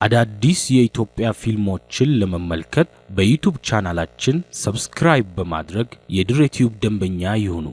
አዳዲስ የኢትዮጵያ ፊልሞችን ለመመልከት በዩቲዩብ ቻናላችን ሰብስክራይብ በማድረግ የድሬቲዩብ ደንበኛ ይሁኑ።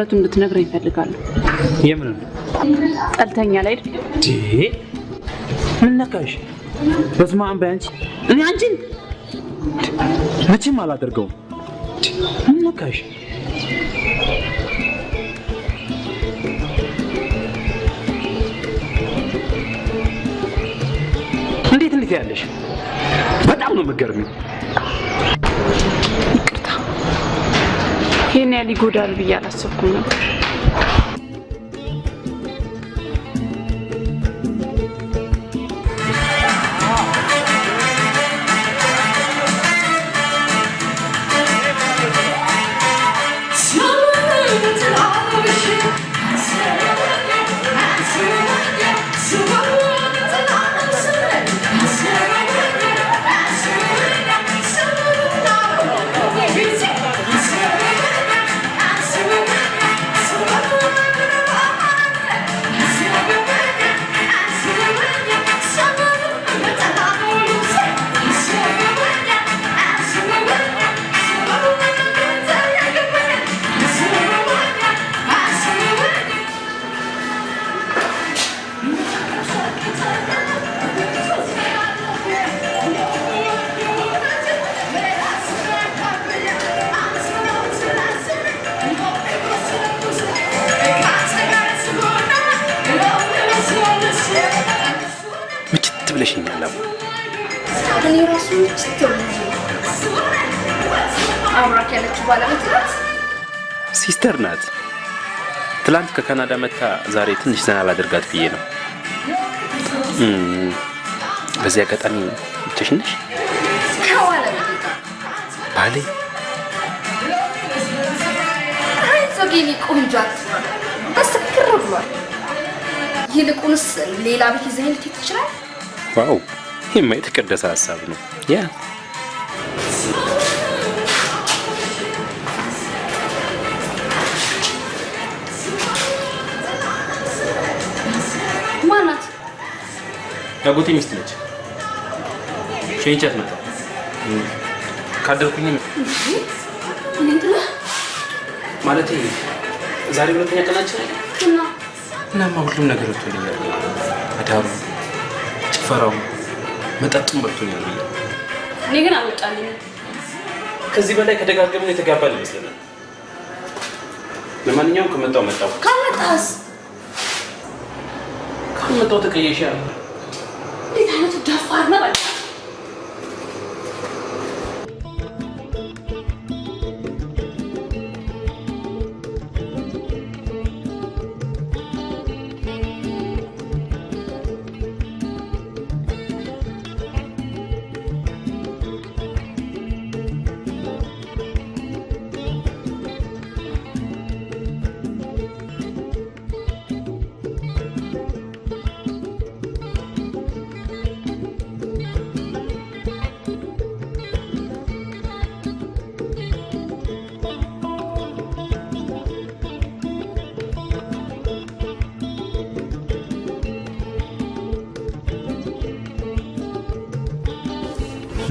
እውነቱን እንድትነግረኝ እፈልጋለሁ። የምን ጠልተኛ ላይ ምን ነካሽ? በስመ አብ በአንቺ እኔ አንቺን መቼም አላደርገውም። ምን ነካሽ? እንዴት ያለሽ? በጣም ነው የምትገርሚው። ይሄን ያህል ይጎዳል ብዬ አላሰብኩም ነበር። ብለሽኛል። እኔ ራሱ አብራክ ያለችው ባለቤት ናት። ሲስተር ናት። ትላንት ከካናዳ መጣ ዛሬ ትንሽ ዘና ላደርጋት ብዬ ነው። በዚህ አጋጣሚ ብቻሽ ነሽ? ባሌ ዞጌኒ ቆንጆት ተስክር ብሏል። ይልቁንስ ሌላ ቤት ይዘህ ልትሄድ ትችላለህ? ዋው ይሄማ የተቀደሰ ሀሳብ ነው። ያ ማናት? ያጎቴ ሚስት ነች። ሸኝቻት መጣ ካደርኩኝ ማለት ዛሬ ሁለተኛ ቀናችን እናማ ሁሉም ነገር ወጥቶልኛል። አዳሩ ጭፈራው መጠጡም ወጥቶልኛል። እኔ ግን አልወጣልኝም። ከዚህ በላይ ከደጋገምን የተጋባን ይመስለናል። ለማንኛውም ከመጣው ተቀየሻል። እንዴት አይነቱ ደፋር ነው ባል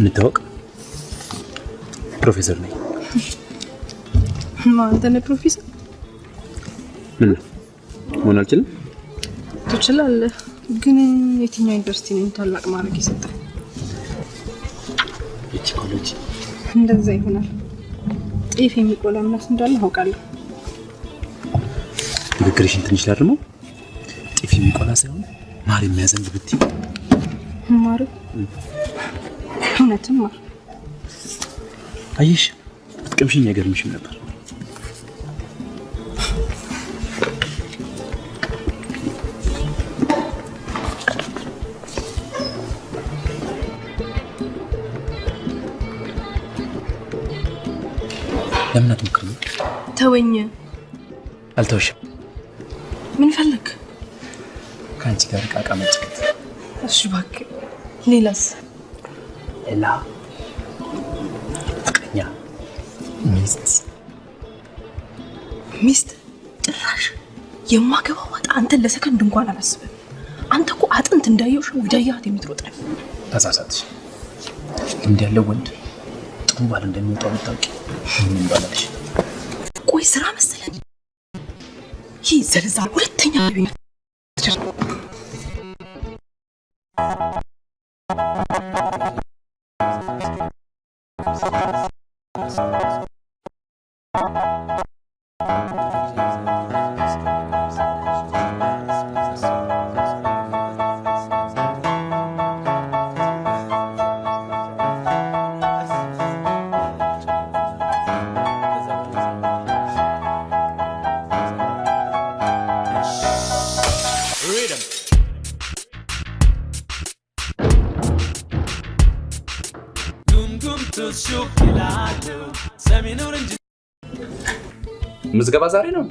እንታወቅ። ፕሮፌሰር ነኝ። ማን ተነ ፕሮፌሰር? ምን ሆነ አልችልም? ትችላለህ፣ ግን የትኛው ዩኒቨርሲቲ ነው ታላቅ ማድረግ ይሰጣል? የቺኮሎጂ እንደዛ ይሆናል። ጤፍ የሚቆላ ምላስ እንዳለ አውቃለሁ። ንግግርሽን ትንሽ ላድርሞ። ጤፍ የሚቆላ ሳይሆን ማር የሚያዘንብ ብትይ ማር እውነትም ማር አየሽ ብትቀምሽኝ አይገርምሽም ነበር። ለምን አትሞክሪም? ተወኝ። አልተውሽም። ምን ፈለክ? ከአንቺ ጋር ቃቃ መጫወት። እሺ እባክህ። ሌላስ? ሌላ ፍቅረኛ፣ ሚስት ጭራሽ የማገባው ወጣ አንተን ለሰከንድ እንኳን አላስብም። አንተ እኮ አጥንት እንዳየው ሸው ወዳያት የምትሮጥ ነው። ተሳሳትሽ። እንዲህ ያለው ወንድ ጥሩ ባል እንደሚወጣው ብታውቂ ምን ባላልሽ? ቆይ ስራ መሰለኝ። ይህ ዘልዛ ሁለተኛ ቢሆን ምዝገባ ዛሬ ነው።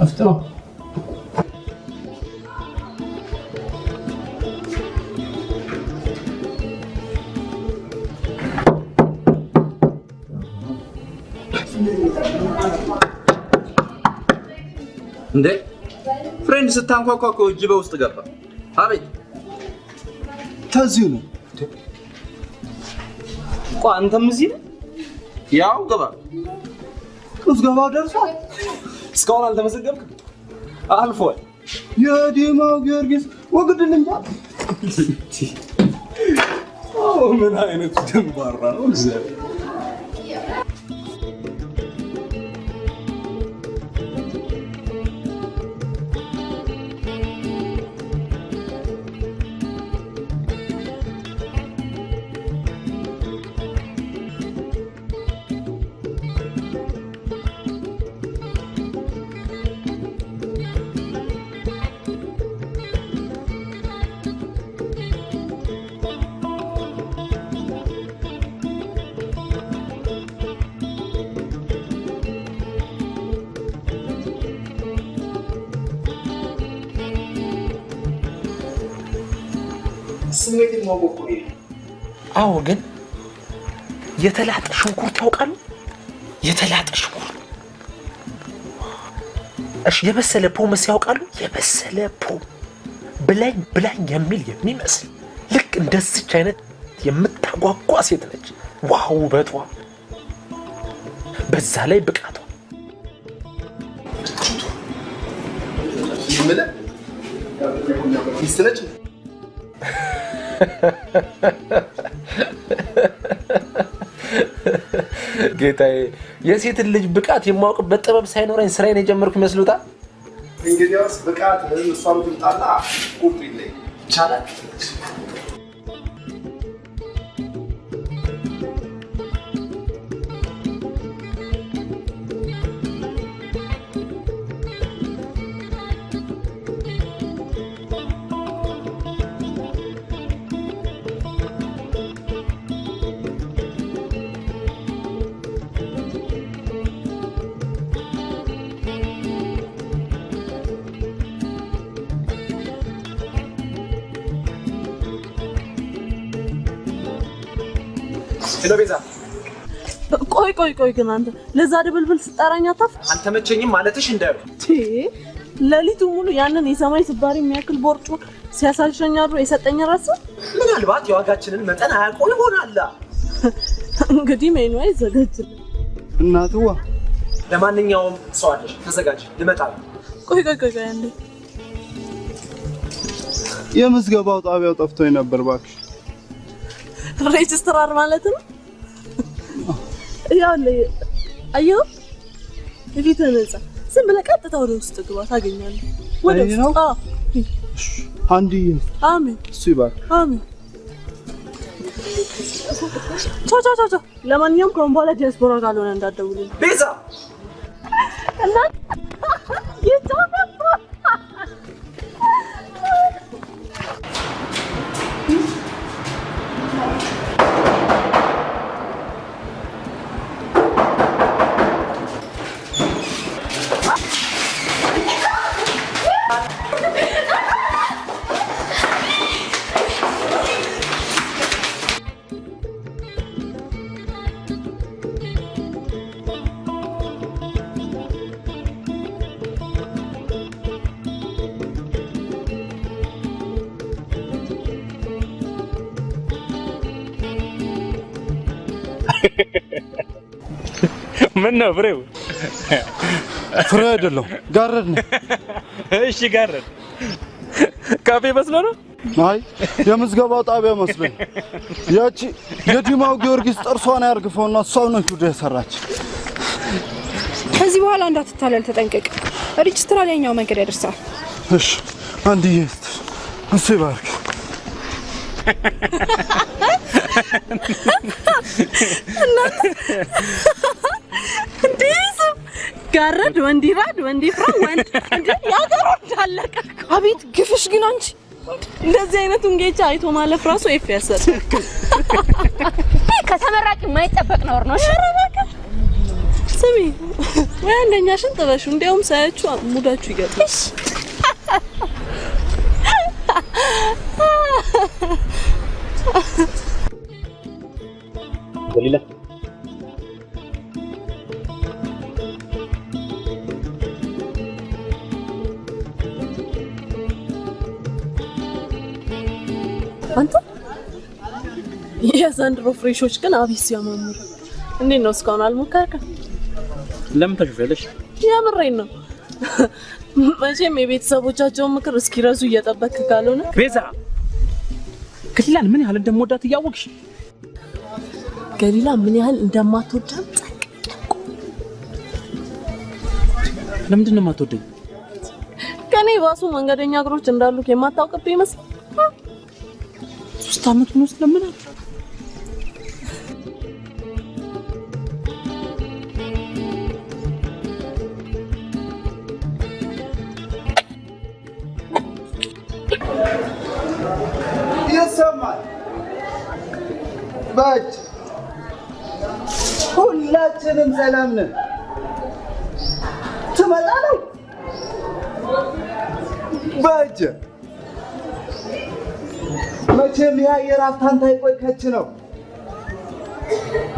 አፍጥሮ እንዴ ፍሬንድ ስታንኳኳ እኮ እጅ በውስጥ ገባ። አቤት ተዚሁ ነው። ቆይ አንተም እዚህ ነህ? ያው ገባ። ምዝገባው ደርሷል። እስካሁን አልተመዘገብክም? አልፏል። የዲማው ጊዮርጊስ ወግድል እንጂ ምን አይነት ደንባራ ነው እግዚአብሔር። ስሜትን ማወቅ ነው። አዎ፣ ግን የተላጠ ሽንኩርት ያውቃሉ? የተላጠ ሽንኩርት። እሺ፣ የበሰለ ፖምስ ያውቃሉ? የበሰለ ፖም ብላኝ የሚል የሚመስል ልክ እንደዚች አይነት የምታጓጓ ሴት ነች። ዋው ውበቷ፣ በዛ ላይ ብቃቷ። ይምለ ይስነች ጌታዬ፣ የሴትን ልጅ ብቃት የማውቅበት ጥበብ ሳይኖረኝ ስራዬን የጀመርኩ ይመስሉታል? እንግዲያውስ ብቃት እሷም ትምጣና ቁርጡ ይለይ ይቻላል። ሄሎ ቤዛ። ቆይ ግን አንተ ለዛ ድብልብል ስጠራኝ አታፍ አልተመቸኝም ማለትሽ እንዳዩ ለሊቱ ሙሉ ያንን የሰማይ ስባሪ የሚያክል ቦርጩ ሲያሳልሸኝ አድሮ የሰጠኝ ራስ ምናልባት የዋጋችንን መጠን አያውቀው ይሆናል። እንግዲህ ሜኑ አይዘጋጅልኝ እናትዋ። ለማንኛውም ሰው አለሽ፣ ተዘጋጅ፣ ልመጣ ነው። ቆይ አንዴ የምዝገባው ጣቢያው ጠፍቶኝ ነበር ባክሽ። ሬጅስትራር ማለት ነው? ያለ አየሁ እፊት ነፃ ዝም ብለህ ቀጥታ ወደ ውስጥ ግባ ታገኛለህ። ወደ ውስጥ አንዲ አሜን እሱ ይባርክ። አሜን። ቻ ለማንኛውም ከሆነ በኋላ ዲያስፖራ ካልሆነ እንዳትደውልልኝ። ቤዛ እና ይጣፋ ምን ነው ፍሬው? ፍሬ አይደለም ጋረድ ነው። እሺ ጋረድ ካፌ መስሎ ነው? አይ የምዝገባው ጣቢያ መስሎኝ። ያቺ የዲማው ጊዮርጊስ ጥርሷን ያርግፈውና እሷው ነው ጉድ ያሰራች። ከዚህ በኋላ እንዳትታለል ተጠንቀቅ። ሬጅስትራር ያኛው መንገድ ያደርሳል። እሺ አንዲዬ እሱ ይባርክ። ጋረድ ወንዲራድ ወንዲፍራ ወንድ እንዴ ያገሩ እንዳለቀ። አቤት ግፍሽ ግን አንቺ እንደዚህ አይነቱን ጌቻ አይቶ ማለፍ ራሱ ኤፍ ያሰጥ። ከተመራቂ የማይጠበቅ ነውር ነው። ስሚ ወይ አንደኛሽን ጥበሹ እንዲያውም ሳያችሁ ሙዳችሁ ይገጥም። ገሊላ አንተ የዘንድሮ ፍሬሾች ግን አቢስ ያማምሩ። እንዴት ነው እስካሁን አልሞከርከም? ለምን ተሽፈለሽ? ያምሬን ነው። መቼም የቤተሰቦቻቸውን ምክር እስኪረሱ እየጠበክ ካልሆነ ቤዛ ገሊላን ምን ያህል እንደምወዳት እያወቅሽ ገሊላ ምን ያህል እንደማትወዳት ለምንድን ነው የማትወደኝ? ከኔ ባሱ መንገደኛ እግሮች እንዳሉክ የማታውቅብኝ ይመስል 3 አመት ነው ስለምን ይሰማል። ባጭ ሁላችንም ሰላም ነን። ትመጣለህ ባጭ መቼም የአየር አፍታንታ ይቆይ ከች ነው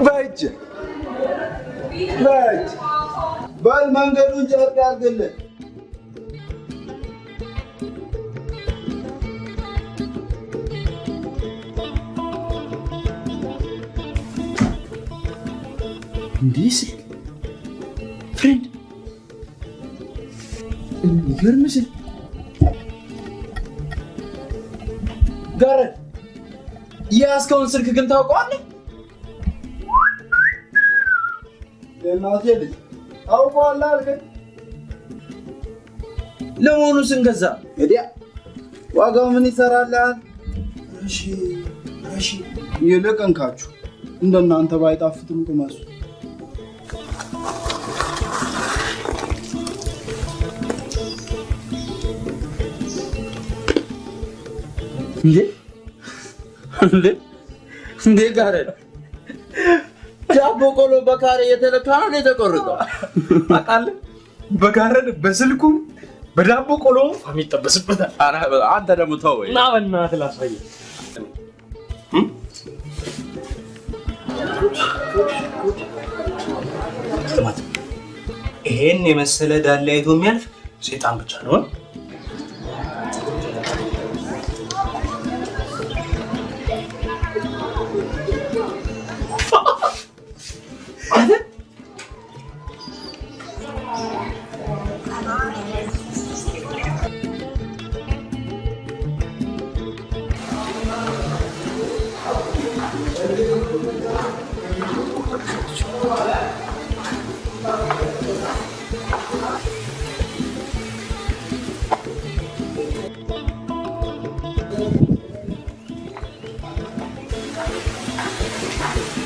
ባጭ በል መንገዱን ጨርቅ ያርግልን። እንዲስ ፍሬንድ ይገርምሽ ጋረድ ያስከውን ስልክ ግን ታውቀዋለህ? የእናቴ ልጅ አውቀዋለሁ አልከኝ። ለመሆኑ ስንገዛ እዲያ ዋጋው ምን ይሰራልሃል? እሺ ይልቅ እንካችሁ እንደናንተ ባይጣፍጥም ቅመሱ። እንዴ ጋረድ ዳቦ ቆሎ በካሬ የተለካ ነው የተቆረጠው። አቃለ በጋረድ በስልኩ በዳቦ ቆሎ ፋም ይጠበስበታል። አንተ ደግሞ ተው ወይ ና በእናትህ ላሳየህ። ይሄን የመሰለ ዳላ አይቶ የሚያልፍ ሰይጣን ብቻ ነው።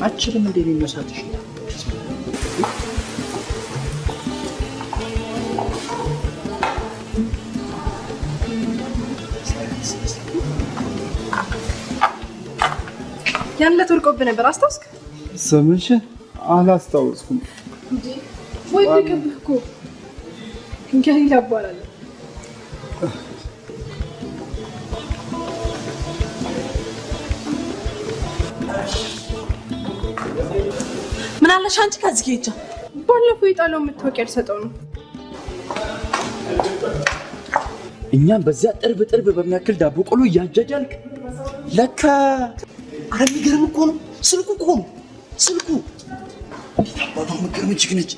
አችልም እንደ የሚመሳትሽ ያንለት ወርቆብ ነበር አስታውስክ? ስምሽ አላስታውስኩም። ወይ ከብህ እኮ እንግዲህ ያባላል። ምን አለሽ አንቺ ከዚህ ጌጃ ባለፈው የጣለው የምትወቅ ያልሰጠው ነው። እኛም በዚያ ጥርብ በሚያክል ዳቦ ቆሎ እያጃጃልክ ለካ አረ የሚገርም እኮ ነው። ስልኩ እኮ ነው ስልኩ። አባቷ ምክርም እጅግ ነች።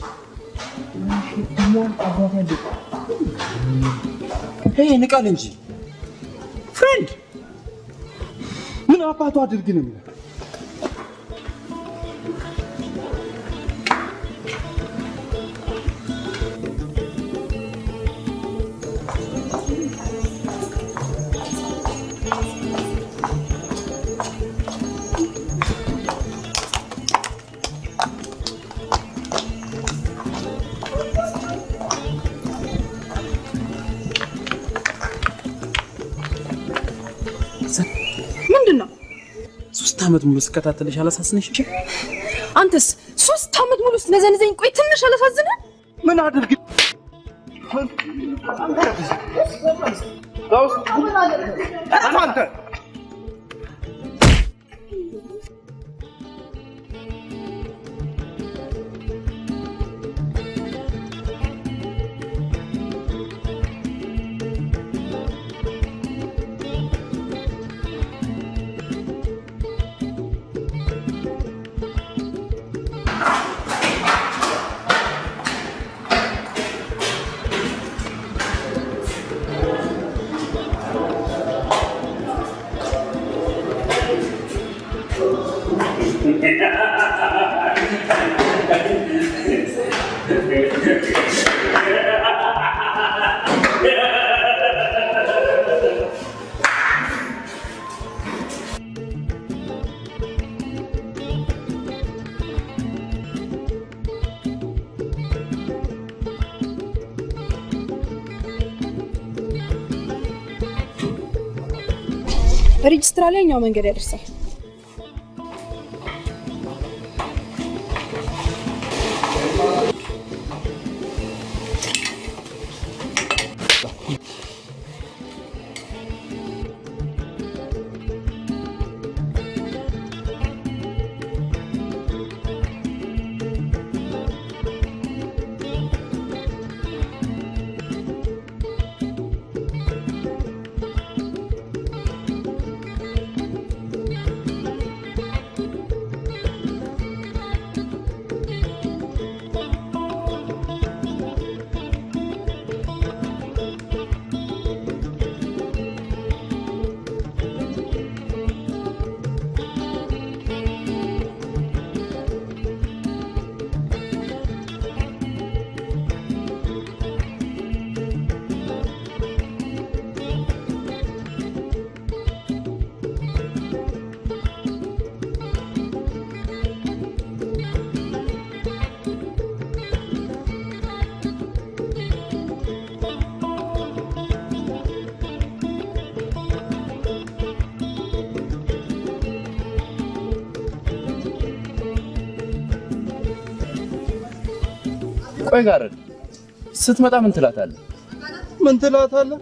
ሄይ ንቃል እንጂ ፍሬንድ ምን አባቷ አድርግ ነው የሚለው? ምንድነው? 3 ዓመት ሙሉ ስከታተልሽ አላሳዝነሽ? አንተስ 3 ዓመት ሙሉ ስለዘነዘኝ ቆይ ትንሽ አላሳዝነ? ምን አድርግ አንተ ሬጅስትራ ላይ እኛው መንገድ ያደርሳል። ቆይ ጋር ስትመጣ ምን ትላታለህ? ምን ትላታለህ?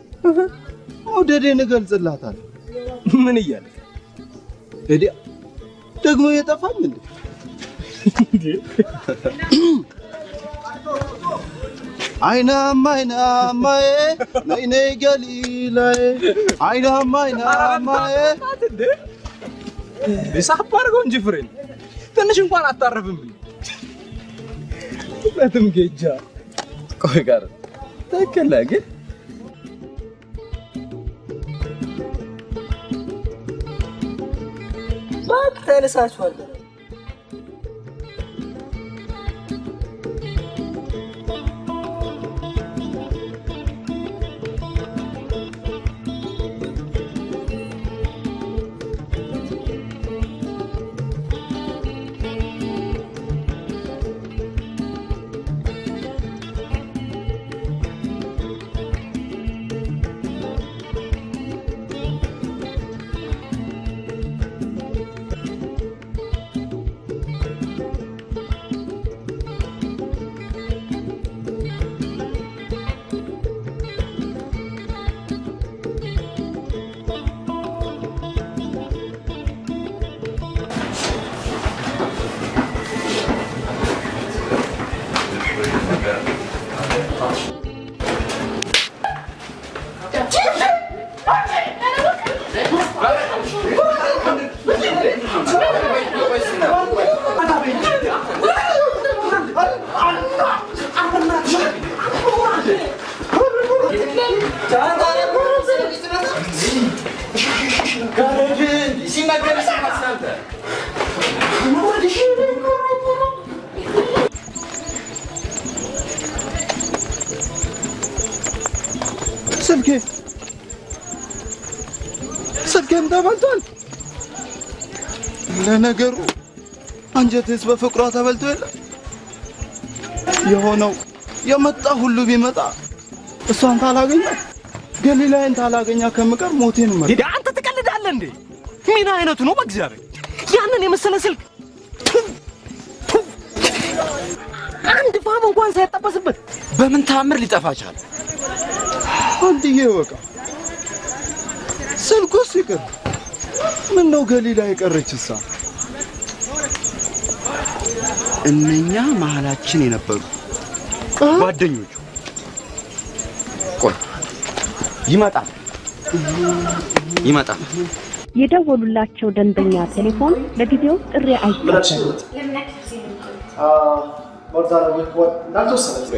ወደዴን እገልጽላታለሁ። ምን እያልክ እዲ ደግሞ የጠፋም እንዴ? አይናማዬ ነይ ነይ ገሊላዬ አይናማዬ ሳብ አድርገው እንጂ ፍሬን ትንሽ እንኳን አታረፍም። ለትም ጌጃ ቆይ ጋር ተከለ ግን ባክ ተነሳችኋል። ስልኬም ተበልቷል። ለነገሩ አንጀቴስ በፍቅሯ ተበልቶ የለ የሆነው የመጣ ሁሉ ቢመጣ እሷን ታላገኛ ገሊላዬን ታላገኛ ከምቀር ሞቴን መር አንተ ትቀልዳለህ እንዴ? ምን አይነቱ ነው? በእግዚአብሔር ያንን የመሰለ ስልክ አንድ ፋም እንኳን ሳይጠበስበት በምን ታምር ሊጠፋ ቻለ? አንድዬ በቃ ስልኩስ ይቅር። ምን ነው ገሊላ የቀረችሳ? እነኛ መሃላችን የነበሩ ጓደኞቹ ቆይ ይመጣል። የደወሉላቸው ደንበኛ ቴሌፎን ለጊዜው ጥሪ አይቀበልም።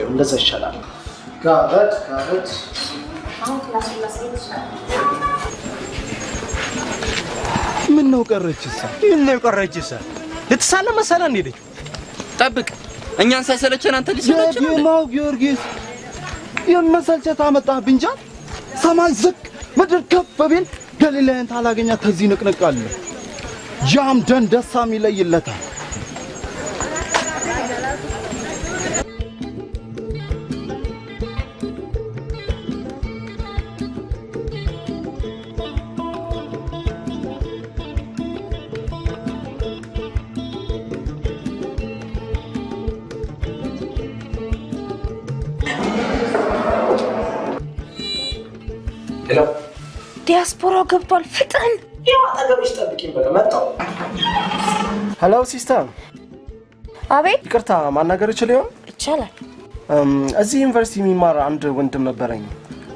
እንደዛ ይሻላል። ምን ነው ቀረችሳ? ልትሳለ መሰለ እንዴ? ጠብቅ፣ እኛን ሳይሰለቸን አንተ ሊሰለች ነው። የማው ጊዮርጊስ የመሰልቸት አመጣብኝ እንጂ ሰማይ ዝቅ ምድር ከፍ ቢል ገሊላዬን ታላገኛ ከዚህ ንቅንቃለ ጃም ደንደሳም ይለይለታል። ሄሎ ዲያስፖራው ገብቷል። ፍጥን ያው አጠገብሽ ጠብቂኝ። በቃ መጣሁ። ሄሎ ሲስተር። አቤት። ይቅርታ ማናገር ይችላል? ይቻላል። እዚህ ዩኒቨርሲቲ የሚማር አንድ ወንድም ነበረኝ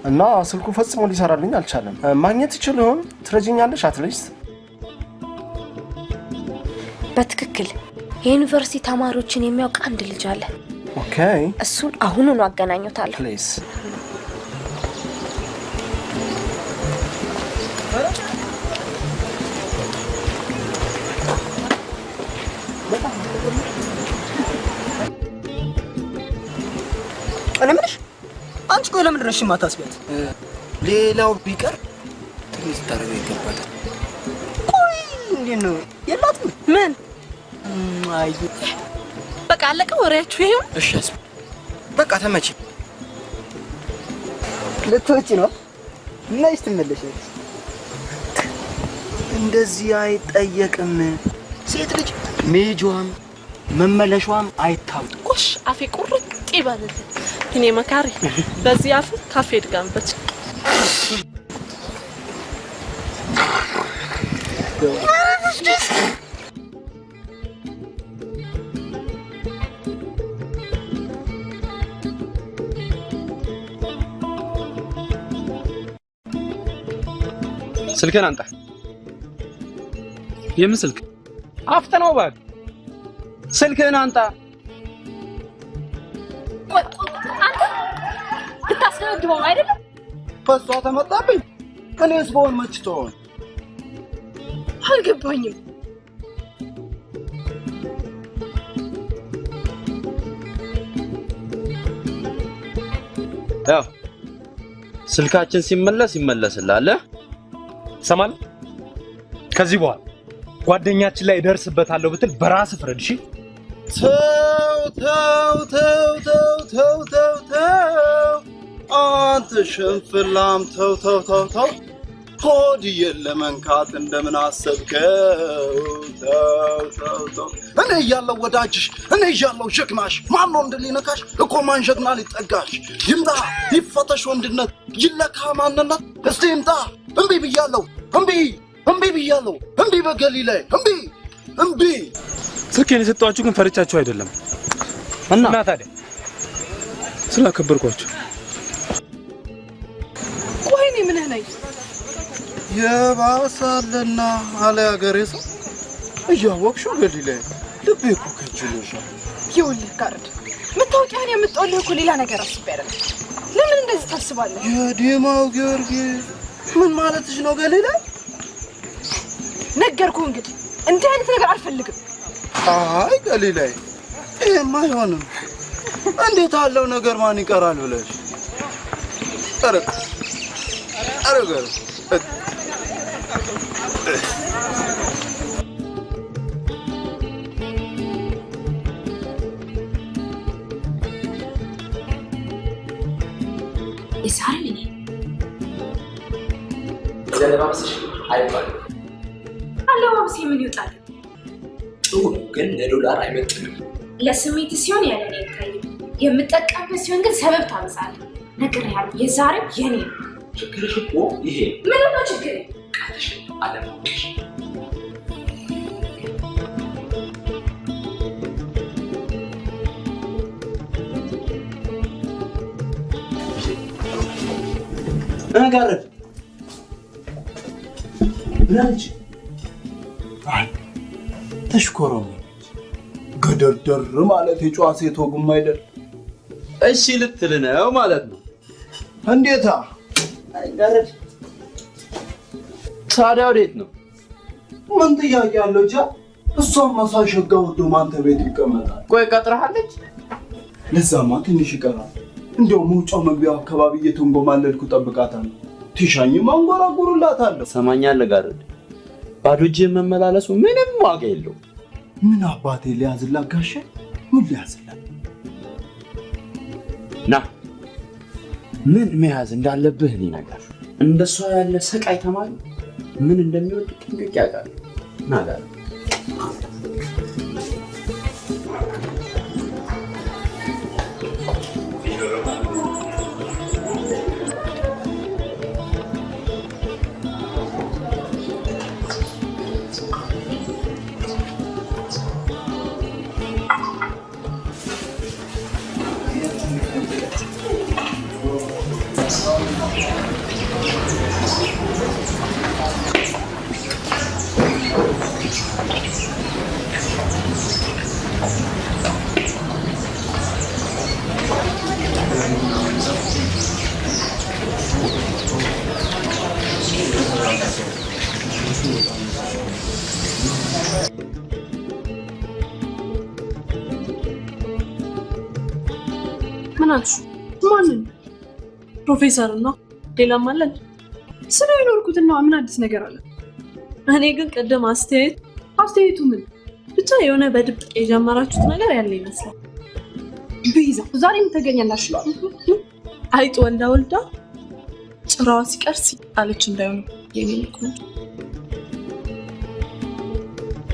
እና ስልኩ ፈጽሞ ሊሰራልኝ አልቻለም። ማግኘት ይችል ይሆን? ትረጂኛለሽ? አትሊስት በትክክል የዩኒቨርሲቲ ተማሪዎችን የሚያውቅ አንድ ልጅ አለ። ኦኬ፣ እሱን አሁኑኑ አገናኙታለሁ። ፕሊዝ። እኔ ምንሽ አንቺ ቆይ ለምንድን ነው እሺ የማታስቢያት? ሌላው ቢቀር ትንሽ ታረጋይ ይገባል። ቆይ እንዴት ነው የላትም? ምን አይ በቃ አለቀ ወሬያችሁ ይሄው? እሺ አስብ በቃ ተመች። ልትወጪ ነው? ነይስ ትመለሻለሽ። እንደዚህ አይጠየቅም። ሴት ልጅ ሜጇም መመለሻዋም አይታወቅም። ቆሽ አፌ ቁርጥ ይበልል። እኔ መካሪ በዚህ አፍ ካፌ ድጋምበት። ስልክህን አንጣ። የምን ስልክ? አፍጥነው እባክህ። ስልክህን አንጣ። አንተ ብታስደብድበው አይደለም? በሷ ተመጣብኝ። እኔስ በሆን መችቶን አልገባኝም። ያው ስልካችን ሲመለስ ይመለስላል። ሰማል። ከዚህ በኋላ ጓደኛችን ላይ ደርስበታለሁ ብትል በራስ ፍረድ። እሺ? ተው አንተ ሽንፍላም ተው ሆድዬን ለመንካት እንደምን አሰብከው? ተው እኔ እያለሁ ወዳጅሽ፣ እኔ እያለሁ ሸክናሽ ማን ነው እንደሊነካሽ? እኮ ማን ሸክና ሊጠጋሽ? ይምጣ ይፈተሽ ወንድነት ይለካ ማንነት። እስቲ ይምጣ። እምቢ ብያለሁ፣ እምቢ ብያለሁ። እምቢ በገሊላዬ እምቢ። ስልኬን የሰጠኋችሁ ግን ፈርቻችሁ አይደለም እና ታዲያ ስላከበርኳችሁ። ቆይ እኔ ምን ነኝ? የባሰለና አለ ያገሬ ሰው እያወቅሽው ገሊላዬ ልቤ እኮ ከጅሎሻል። ይኸውልህ ጋርድ መታወቂያን የምትጠልህ እኮ ሌላ ነገር አስቤ አይደለም። ለምን እንደዚህ ታስባለህ? የዲማው ጊዮርጊስ ምን ማለትሽ ነው ገሊላ? ነገርኩህ እንግዲህ እንዲህ አይነት ነገር አልፈልግም። አይ ገሊላይ ይሄማ አይሆንም። እንዴት አለው ነገር ማን ይቀራል ብለሽ? አረጋር ይሳርልኝ ዘለባብስሽ አይባልም። አለባብሴ ምን ይወጣል? ጥሩ ግን ለዶላር አይመጥንም። ለስሜት ሲሆን ያለ ነው ይታይ። የምጠቀምበት ሲሆን ግን ሰበብ ታበዛለህ። ነገር ያለው የዛሬው የኔ ነው። ችግርሽ እኮ ይሄ ምንም ነው ችግር ቃልሽ አለማወቅሽ። ጋረድ ብላንች ተሽኮረም ገደርደር ማለት የጨዋ ሴት ወጉም አይደል? እሺ ልትል ነው ማለት ነው? እንዴታ ጋረድ ታዲያ ወዴት ነው? ምን ጥያቄ አለው? ጃ እሷም ማሳሸጋ ወዶ ማንተ ቤት ይቀመጣል። ቆይ ቀጥረሃለች? ለዛማ ትንሽ ይቀራል። እንደው መውጫው መግቢያው አካባቢ እየተንጎማለልኩ ጠብቃታለሁ። ትሻኝም አንጎራጉርላታለሁ። ሰማኛለህ ጋረድ፣ ባዶ እጅህን መመላለሱ ምንም ዋጋ የለውም። ምን አባቴ ሊያዝላት ጋሼ? ምን ሊያዝላት? ና ምን መያዝ እንዳለብህ እኔ ነገር እንደሷ ያለ ሰቃይ ተማሪ ምን እንደሚወድ ጥንቅቅ ያውቃል። ና ጋር ምናችሁ ማንን? ፕሮፌሰር ነው። ሌላም አለ? ስለ ይኖርኩትና ምን አዲስ ነገር አለ? እኔ ግን ቀደም አስተያየቱ ምን ብቻ የሆነ በድብቅ የጀመራችሁት ነገር ያለ ይመስላል። ቤዛ ዛሬም ተገኘላሽ ይላል። አይጥ ወልዳ ጭራዋ ሲቀርስ አለች እንዳይሆን የኔ ልጅ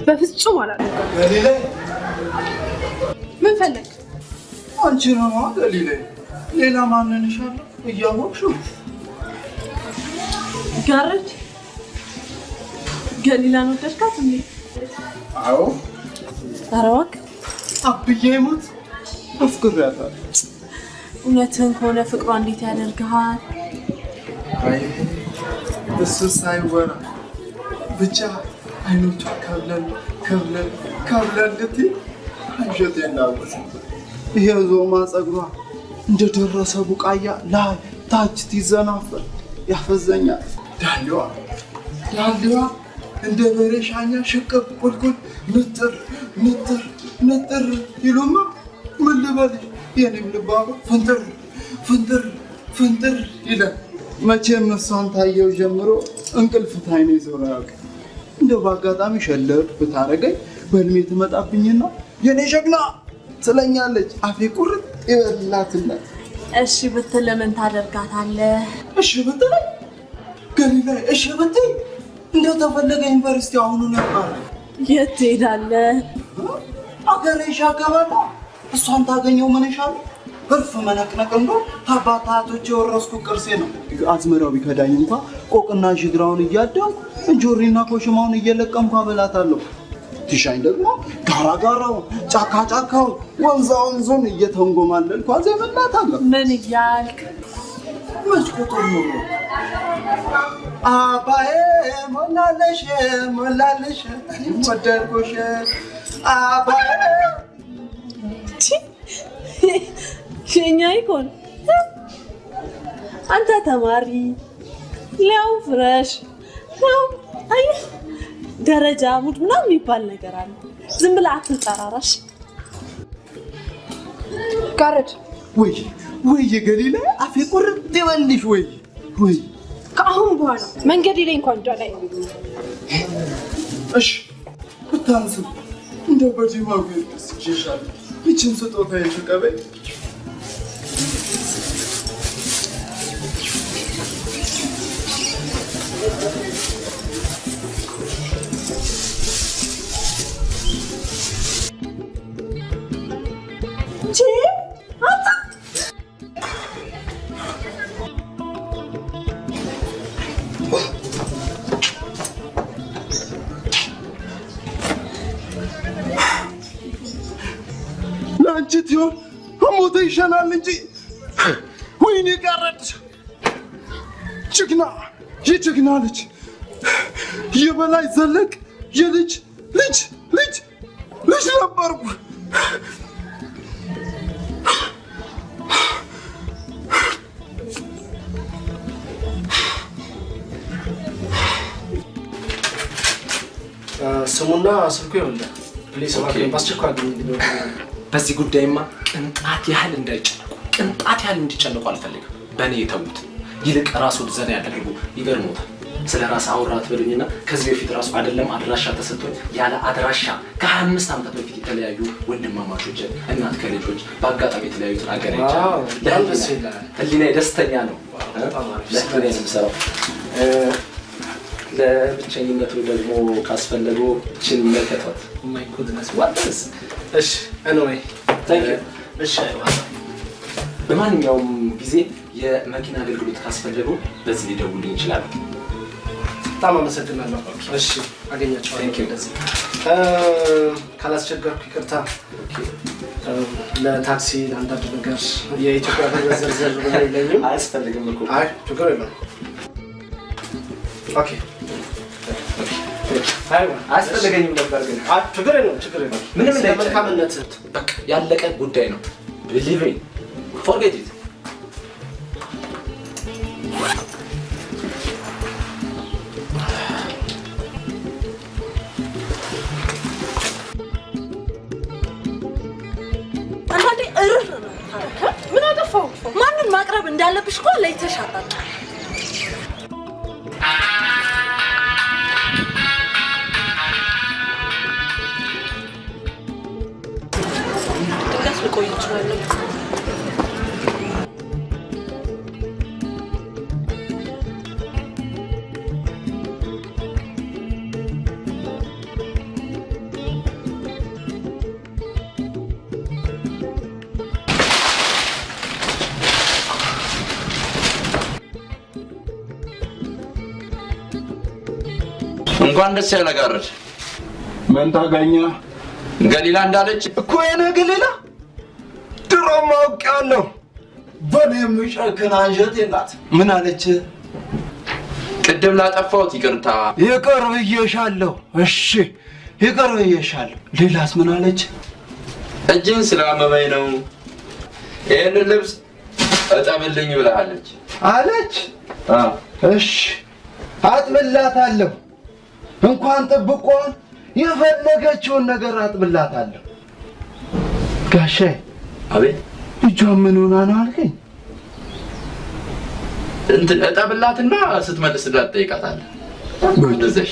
በፍጹም አላደረገም። ገሊላ ምን ፈለግ? አንቺ ነው ገሊላ። ሌላ ማንን ይሻላል እያወቅሽው? ጋረድ ገሊላን ወደድካት እንዴ? አዎ። ኧረ እባክህ አብዬ ሙት አፍቅሬያታለሁ። እውነትህን ከሆነ ፍቅሯ እንዴት ያደርግሃል? አይ እሱ ሳይወራ ብቻ አይኖቿ ከብለል ልትይ አንጀቴ እናወሰ። ይሄ ዞማ ፀጉሯ እንደደረሰ ቡቃያ ላይ ታች ትዘናፈል ያፈዘኛል። ዳሌዋ እንደ በሬ ሻኛ ሽቅብ ቁልቁል ንጥር ይሉማ ምን ልበልሽ? የኔም ልባባ ፍንጥር ይላል። መቼም እሷን ታየው ጀምሮ እንቅልፍ ታይኔ ዞር አያውቅም። እንደው በአጋጣሚ ሸለብ ብታረገኝ በህልሜ ትመጣብኝና የኔ ጀግና ትለኛለች። አፌ ቁርጥ ይበላትነት። እሺ ብትል ለምን ታደርጋታለህ? እሺ ብትለኝ ገሊላ፣ እሺ ብትይ እንደው ተፈለገ ዩኒቨርሲቲ አሁኑ ነበር። የት ትሄዳለህ? አገሬ ሻገባታ እሷን ታገኘው ምን ይሻል? እርፍ መነቅነቅ እንዶ ታባታቶች የወረስኩ ቅርሴ ነው። አዝመራው ቢከዳኝ እንኳን ቆቅና ጅግራውን እያደንኩ እንጆሪና ኮሽማውን እየለቀምኩ አበላታለሁ። ትሻኝ ደግሞ ጋራጋራው ጫካው ወንዛውን እየተንጎማለልኩ አዘመላታለሁ። ምን እያልክ መስኮቱን ነው አባዬ ሞላለሽ ወደድኩሽ አባዬ የኛ ይኮን አንተ ተማሪ ሊያው ፍረሽ ነው አይ ደረጃ ሙድ ምናምን የሚባል ነገር አለ። ዝም ብለህ አትጠራራሽ። ጋረድ ወይ የገሊላ አፌ ቁርጥ ይበልሽ ወይ ከአሁን በኋላ መንገድ ላይ እንኳን ጃላይ እሺ ብታንስ እንደው በጂማ ወይስ ይችላል ይችን ስጦታ ይተቀበል ላንቺቲው ሞተ ይሻላል እንጂ ወይኔ ጋረድ ጀግና ልጅ የበላይ ዘለቅ የልጅ ነበርኩ። ስሙና ስልኩ ይኸውልህ ፕሊስ ባስቸኳይ አግኝ። በዚህ ጉዳይማ ቅንጣት ያህል እንዲጨነቁ አልፈልግም። በእኔ የተዉት ይልቅ ራሱ ዘና ያደርጉ። ይገርሞታል። ስለ ራስ አውራት በሉኝና ከዚህ በፊት ራሱ አይደለም አድራሻ ተሰጥቶኝ ያለ አድራሻ ከ25 ዓመታት በፊት የተለያዩ ወንድማማቾች እናት ከልጆች በአጋጣሚ የተለያዩትን አገናኝቻለሁ። ህሊናዬ ደስተኛ ነው። ለህሊናዬ ነው የምሰራው። ለብቸኝነቱ ደግሞ ካስፈለገው እችን መከቷት። ማይ ጉድነስ ዋትስ እሺ anyway thank you እሺ በማንኛውም ጊዜ የመኪና አገልግሎት ካስፈለገው በዚህ ሊደውልኝ ይችላል። በጣም አመሰግናለሁ። እሺ አገኛቸዋለሁ። thank you ለዚህ ካላስቸገርኩ ይቅርታ። ለታክሲ አንዳንድ ነገር የኢትዮጵያ ብር ዝርዝር ብለኝም አያስፈልግም እኮ። አይ ችግር የለም። ኦኬ አያስፈልገኝም ነበር ግን ችግር የለም። ምንም ለመልካምነት በቃ ያለቀ ጉዳይ ነው። believe me forget it። አንዴ ምን አጠፋው? ማንን ማቅረብ እንዳለብሽ እኮ ለይተሻታል። ልቆይ ይችላል። እንኳን ደስ ያለ ጋረድ። ምን ታገኛ? ገሊላ እንዳለች እኮ የኔ ገሊላ ድሮም አውቄያለሁ። በኔ የሚጨክን አንጀት የላት። ምን አለች? ቅድም ላጠፋሁት ይቅርታ። ይቅር ብዬሻለሁ። እሺ ይቅር ብዬሻለሁ። ሌላስ ምን አለች? እጅን ስላመመኝ ነው ይሄንን ልብስ እጠብልኝ ብላለች። አለች? እሺ አጥብላታለሁ። እንኳን ጥብቆን የፈለገችውን ነገር አጥብላታለሁ። ጋሼ አቤት። እጇ ምን ሆና ነው አልከኝ? እንትን እጠብላትና ስትመልስላት ጠይቃታለህ። እንደዚህ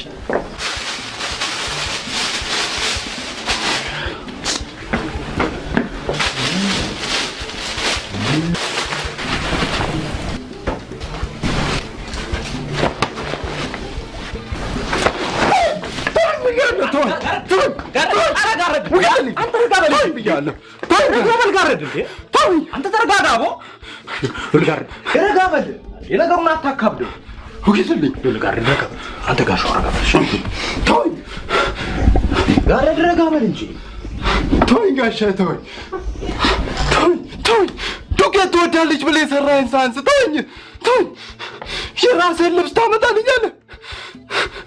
የነገሩን አታካብደው። ወግዝልኝ ልጋርድ ረጋበል። አንተ ጋር ሻው ረጋበል። ተወኝ ጋረድ ረጋበል እንጂ ተወኝ ጋሻ ተወኝ። ዱቄት ትወዳለች ብለህ የሰራኸኝ ሳንስ ተወኝ። የራስህን ልብስ ታመጣልኛለህ።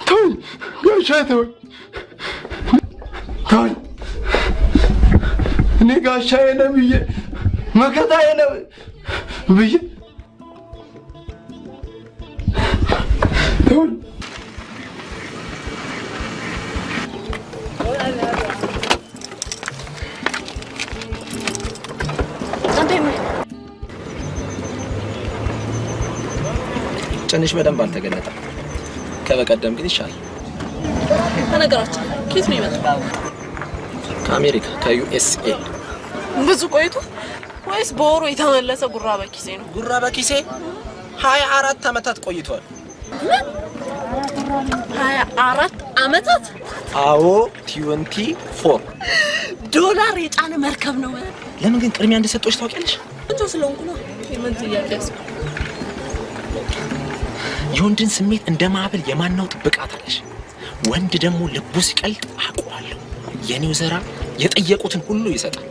ተወኝ ጋሻ ተወኝ። እኔ ጋሻዬ ነው ብዬ መከታዬ ነው ብዬ ጭንሽ በደንብ አልተገለጠም። ከበቀደም ግን ይሻላል። በነገራችን ኬት ነው የመጣው? ከአሜሪካ ከዩኤስኤ። ብዙ ቆይቶ ወይስ በወሩ የተመለሰ ጉራ በኪሴ ነው? ጉራ በኪሴ 24 ዓመታት ቆይቷል። 24 ዓመታት? አዎ 24 ዶላር የጫነ መርከብ ነው። ለምን ግን ቅድሚያ እንደሰጠች ታውቂያለሽ? እንጆ ስለሆንኩ ነው። የምን ጥያቄ ያስብ? የወንድን ስሜት እንደማብል የማናውጥ ብቃት አለሽ። ወንድ ደግሞ ልቡ ሲቀልጥ አውቀዋለሁ። የኔው ዘራ የጠየቁትን ሁሉ ይሰጣል።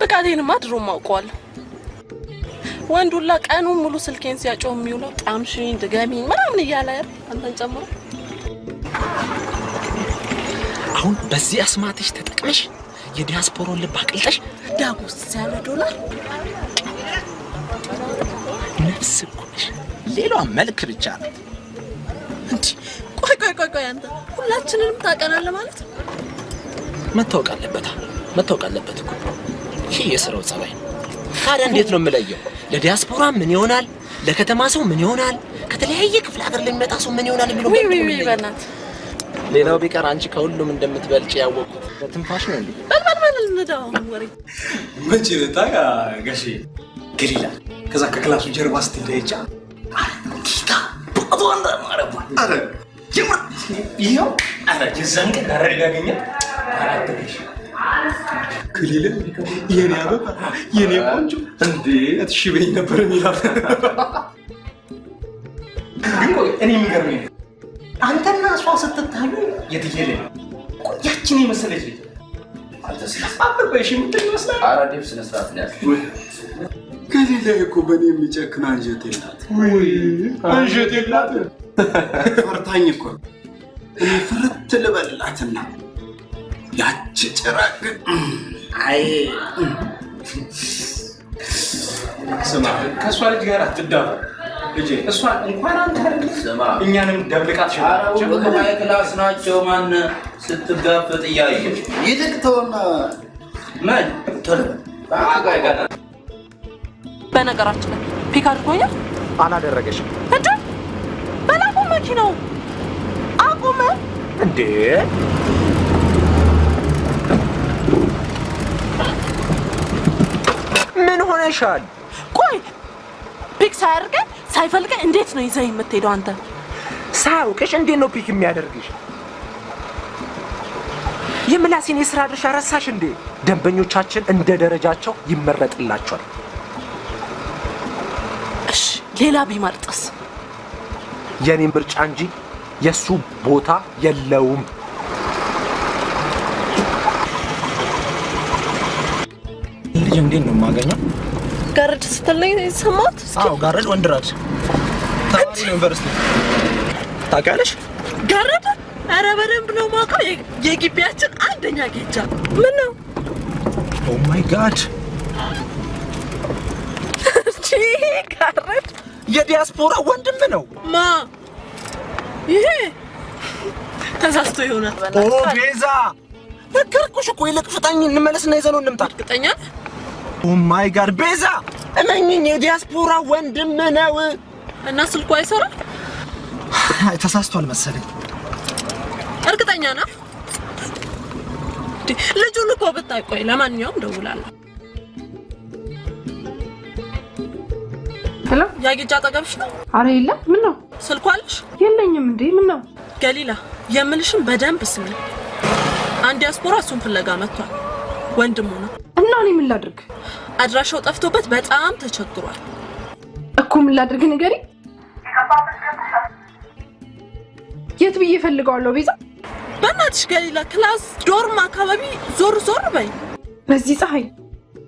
ብቃቴንማ ድሮም አውቀዋለሁ። ወንዱላ ቀኑን ሙሉ ስልኬን ሲያጮህ የሚውለው ጣምሽኝ ድገሚኝ ምናምን እያለ አንተን ጨምሮ። አሁን በዚህ አስማትሽ ተጠቅመሽ የዲያስፖራውን ልብ አቅልጠሽ ዳጉስ ያለ ዶላር ነፍስ እኮ ነሽ። ሌላው መልክ ብቻ ነው። እንዴ ቆይ አንተ ሁላችንንም ታቀናለህ ማለት ነው? መታወቅ አለበት እኮ። ይሄ የሥራው ጸባይ ነው። ታዲያ እንዴት ነው የምለየው? ለዲያስፖራ ምን ይሆናል? ለከተማ ሰው ምን ይሆናል? ከተለያየ ክፍለ ሀገር ለሚመጣ ሰው ምን ይሆናል የሚለው በእናት ሌላው ቢቀር አንቺ ከሁሉም እንደምትበልጭ ያወቅኩት በትንፋሽ ነው እንዴ? በል እንደው ወሬ መቼ ለታጋ ጋሼ ገሊላ ከዛ ከክላሱ ጀርባ ስትሄጃ ኪታ ባዶ አንዳ ማረባ አረ ጀምር ይሄው አረ ጀዛን ቀን አረጋገኘ አራተሽ ገሊላ የኔ አበባ የኔ ቆንጆ እንዴ እትሽበኝ ነበር የሚላፍ ግን እኔ የሚገርመኝ አንተና እሷ ስትታዩ የትየለ ያቺን የመሰለች ልጅ አበበሽ ምንድን ይመስላል? ኧረ ዴቭ ስነ ስርዓት ነው ያዝኩት። ገሊላ እኮ በእኔ የሚጨክን አንጀት የላት። አንጀት የላት ፈርታኝ እኮ እኔ ፍርት ልበልላትና ያቺ ጭራቅ አይ ስማ ከእሷ ልጅ ጋር አትዳፈር ልጄ። እሷ እንኳን አንተ ስማ እኛንም ደብልቃት ሸራቸው ክላስ ናቸው። ማን ስትጋፈጥ እያየች ይልቅ ተውና ምን ተለበ ባጋጋና በነገራችን ላይ ፒክ አድርጎኛል። አላደረገሽም እንዴ? በላቁ መኪናው አቁመ እንዴ? ምን ሆነሻል? ቆይ ፒክ ሳያደርገኝ ሳይፈልገኝ እንዴት ነው ይዘህ የምትሄደው አንተ? ሳያውቅሽ እንዴት ነው ፒክ የሚያደርግሽ? የምላሴን የሥራ ድርሻ ረሳሽ እንዴ? ደንበኞቻችን እንደ ደረጃቸው ይመረጥላቸዋል። እሺ ሌላ ቢመርጥስ? የኔ ምርጫ እንጂ የሱ ቦታ የለውም። ልጅ እንዴት ነው የማገኘው? ጋርድ ስትለኝ ሰማት። አዎ ጋርድ ወንድራድ ታዲያ ዩኒቨርሲቲ ታውቂያለሽ? ጋርድ ኧረ በደንብ ነው የማውቀው። የግቢያችን አንደኛ ጌጃ። ምን ነው? ኦ ማይ ጋድ እቺ ጋርድ የዲያስፖራ ወንድም ነው። ማ ይሄ ተሳስቶ ይሆናል። ኦ ቤዛ ነገርኩሽ እኮ። ይልቅ ፍጣኝ እንመለስና ይዘነው እንምጣ። እርግጠኛ? ኦ ማይ ጋድ ቤዛ እመኚኝ፣ የዲያስፖራ ወንድም ነው። እና ስልኩ አይሰራ? ተሳስቷል መሰለኝ። እርግጠኛ ነህ? ልጁን እኮ ብታይ። ቆይ ለማንኛውም ደውላለሁ። ሄሎ፣ ያጌጃ አጠገብሽ ነው? አረ የለም። ምን ነው? ስልኩ አለሽ? የለኝም። እንዴ ምን ነው? ገሊላ የምልሽን በደንብ ስሚ። አንድ ዲያስፖራ እሱን ፍለጋ መጥቷል። ወንድሙ ነው። እና እኔ ምን ላድርግ? አድራሻው ጠፍቶበት በጣም ተቸግሯል እኮ። ምን ላድርግ ንገሪ። የት ብዬ እፈልገዋለሁ? ቤዛ በእናትሽ ገሊላ ክላስ ዶርም አካባቢ ዞር ዞር በይ። በዚህ ፀሐይ፣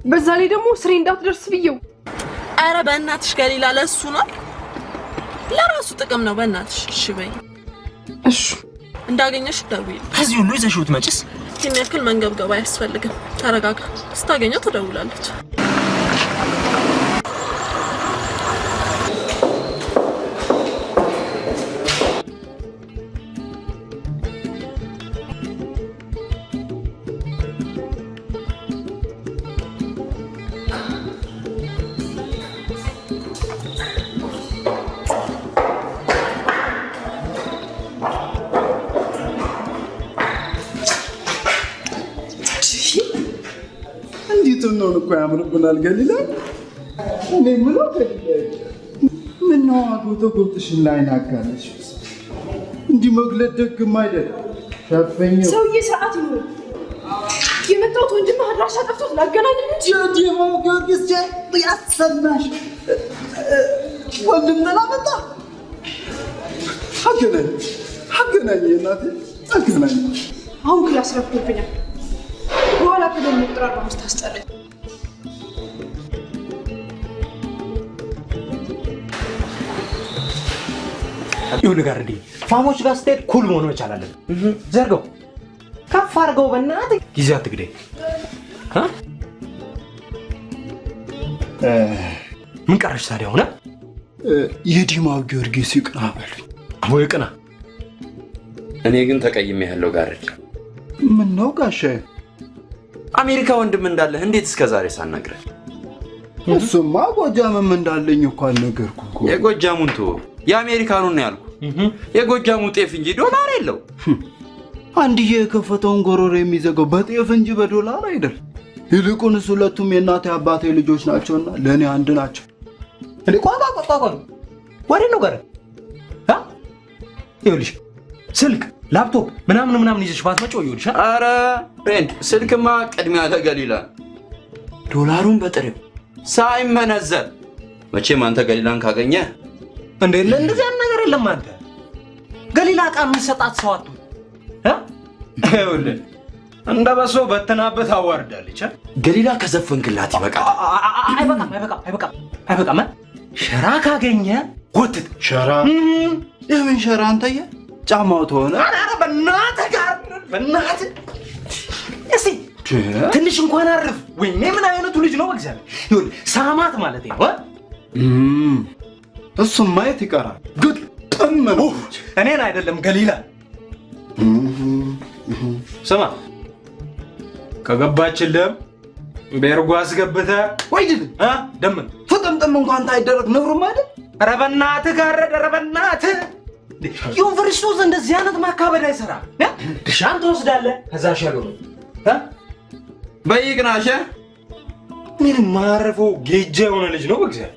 በዛ ላይ ደግሞ ስሬ እንዳትደርስ ብዬው። አረ በእናትሽ ገሊላ ለሱ ነው፣ ለራሱ ጥቅም ነው። በእናትሽ እሺ በይ። እሺ እንዳገኘሽ ደውዪ። ከዚህ ሁሉ ይዘሽውት መጪስ? የሚያክል መንገብገብ አያስፈልግም። ተረጋጋ። ስታገኘው ትደውላለች። ስንሆን እኮ ያምርብናል ገሊላ። እኔ የምለው ገሊላ ምነው አጎቶ ጎትሽን ላይ ናጋለሽ? እንዲህ መግለጥ ደግም አይደለም። ሸፈኘው ሰውዬ ስርዓት ይኑር። የመጣሁት ወንድም አድራሻ ጠፍቶት ላገናኝ እንጂ ዲማው ጊዮርጊስ ያሰማሽ ወንድም ተላመጣ አገናኝ እናቴ አገናኝ። አሁን ክላስ ረፍዶብኛል። በኋላ ከደሞ ጥራራ ውስጥ አስጠረኝ። ይሁን ጋር እንዴ ፋሞች ጋር ስትሄድ ኩል መሆን መቻል አለብን። ዘርገው ከፍ አድርገው በእናትህ ጊዜ አትግደኝ። ምን ቀረሽ ታዲያ? ሆነ የዲማው ጊዮርጊስ ይቅና በሉኝ። ወይ ቅና። እኔ ግን ተቀይሜ ያለው ጋርድ ምን ነው ጋሼ? አሜሪካ ወንድም እንዳለህ እንዴት እስከዛሬ ሳናግረህ? እሱማ ጎጃምም እንዳለኝ እኮ አልነገርኩህ እኮ። የጎጃሙን ተወው፣ የአሜሪካኑን ነው ያልኩህ። የጎጃሙ ጤፍ እንጂ ዶላር የለው። አንድዬ የከፈተውን ጎሮሮ የሚዘጋው በጤፍ እንጂ በዶላር አይደል። ይልቁንስ ሁለቱም የእናቴ አባቴ ልጆች ናቸውና ለእኔ አንድ ናቸው። እኔ ቋቋ ወዴት ነው ጋር? ይኸውልሽ ስልክ ላፕቶፕ ምናምን ይዘሽ ባትመጪው ይኸውልሽ። ኧረ ፍሬንድ ስልክማ ቅድሚያ ለገሊላ፣ ዶላሩን በጥሬው ሳይመነዘር። መቼም አንተ ገሊላን ካገኘ እንዴ እንደዚህ አይነት ነገር የለም። አንተ ገሊላ ዕቃ የምትሰጣት ሰው አትሁን። ይኸውልህ እንደ በሶ በተናበት አዋርዳለች። ገሊላ ከዘፈንክላት ይበቃል። አይበቃም። ሸራ ካገኘ ጎትት። ሸራ? የምን ሸራ አንተዬ? ጫማው ተሆነ? ኧረ በእናትህ ጋር በእናትህ እስኪ ትንሽ እንኳን አርፍ። ወይኔ ምን አይነቱ ልጅ ነው በእግዚአብሔር። ይኸውልህ ሳማት ማለት ነው። እሱም ማየት ይቀራል። ግጥም ነው። እኔን አይደለም ገሊላ። ስማ ከገባችልህም ቤርጎ አስገብተህ ወይድል ደምን ፍጥምጥም እንኳን ታይደረግ ነውርም አይደል? ኧረ በእናትህ ጋረድ፣ ኧረ በእናትህ ዩኒቨርሲቲ ውስጥ እንደዚህ አይነት ማካበድ አይሰራም። ድርሻን ትወስዳለህ፣ ከዛ ሸሎ በይቅናሸ ምን ማረፈው ጌጃ የሆነ ልጅ ነው በእግዚአብሔር።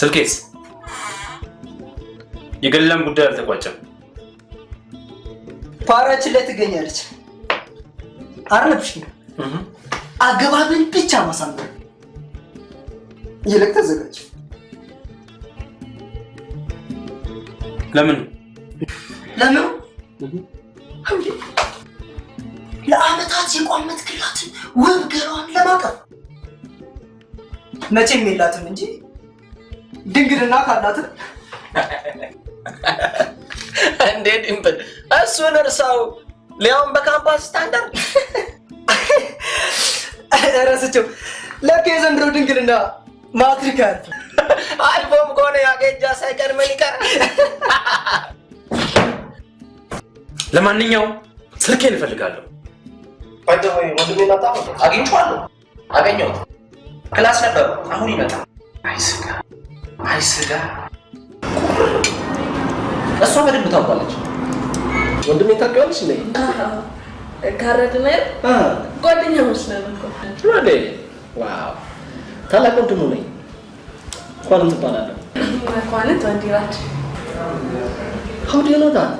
ስልኬስ የገሊላም ጉዳይ አልተቋጨም። ፓራችን ላይ ትገኛለች። አረብሽ አገባብን ብቻ ማሳመር። ይልቅ ተዘጋጅ። ለምን ለአመታት የቋመት ግላትን ውብ ገሏን ለማቀፍ መቼም የላትም እንጂ ድንግልና ካላት እንዴ ድምብል እሱን እርሳው። ሊያውም በካምፓስ ስታንዳርድ ረስቸው። ለካ የዘንድሮ ድንግልና ማትሪክ አልፎም ከሆነ ያገጃ ሳይቀር ምን ይቀር። ለማንኛውም ስልኬን እፈልጋለሁ። ወንድሜ መጣ። አገኘሁት። ክላስ ነበር። አሁን ይመጣል። አይስጋ እሷ በደንብ ታውቃለች። ወንድሜ ታውቂዋለሽ እንዴ? ካረድና ጓደኛሞች ነን እኮ። ዋው ታላቅ ወንድሙ ነኝ። እንኳንም ትባላለህ። መኳንንት ወንዲራች። How do you know that?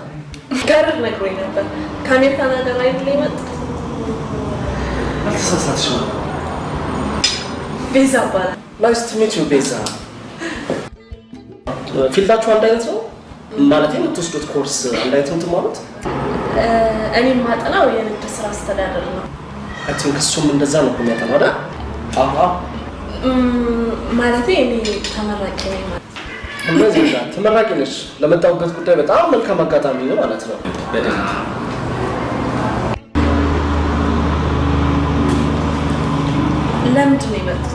ካረድ ነግሮኝ ነበር። ከአሜሪካን ሀገር አይደል የመጡት? አልተሳሳትሽም። ቤዛ እባላለሁ። ናይስ ቱ ሚት ዩ ቤዛ። ፊልዳችሁ አንድ አይነት ነው ማለት ነው? የምትወስዱት ኮርስ አንድ አይነት ነው የምትማሩት? እኔ የማጠናው የንግድ ስራ አስተዳደር ነው። አይ ቲንክ እሱም እንደዛ ነው የሚያጠናው አይደል? አሃ ማለቴ እኔ ተመራቂ ነኝ ማለት እንደዚህ ነው። ተመራቂ ነሽ። ለመጣሁበት ጉዳይ በጣም መልካም አጋጣሚ ነው ማለት ነው። በደንብ ለምንድን ነው የመጡት?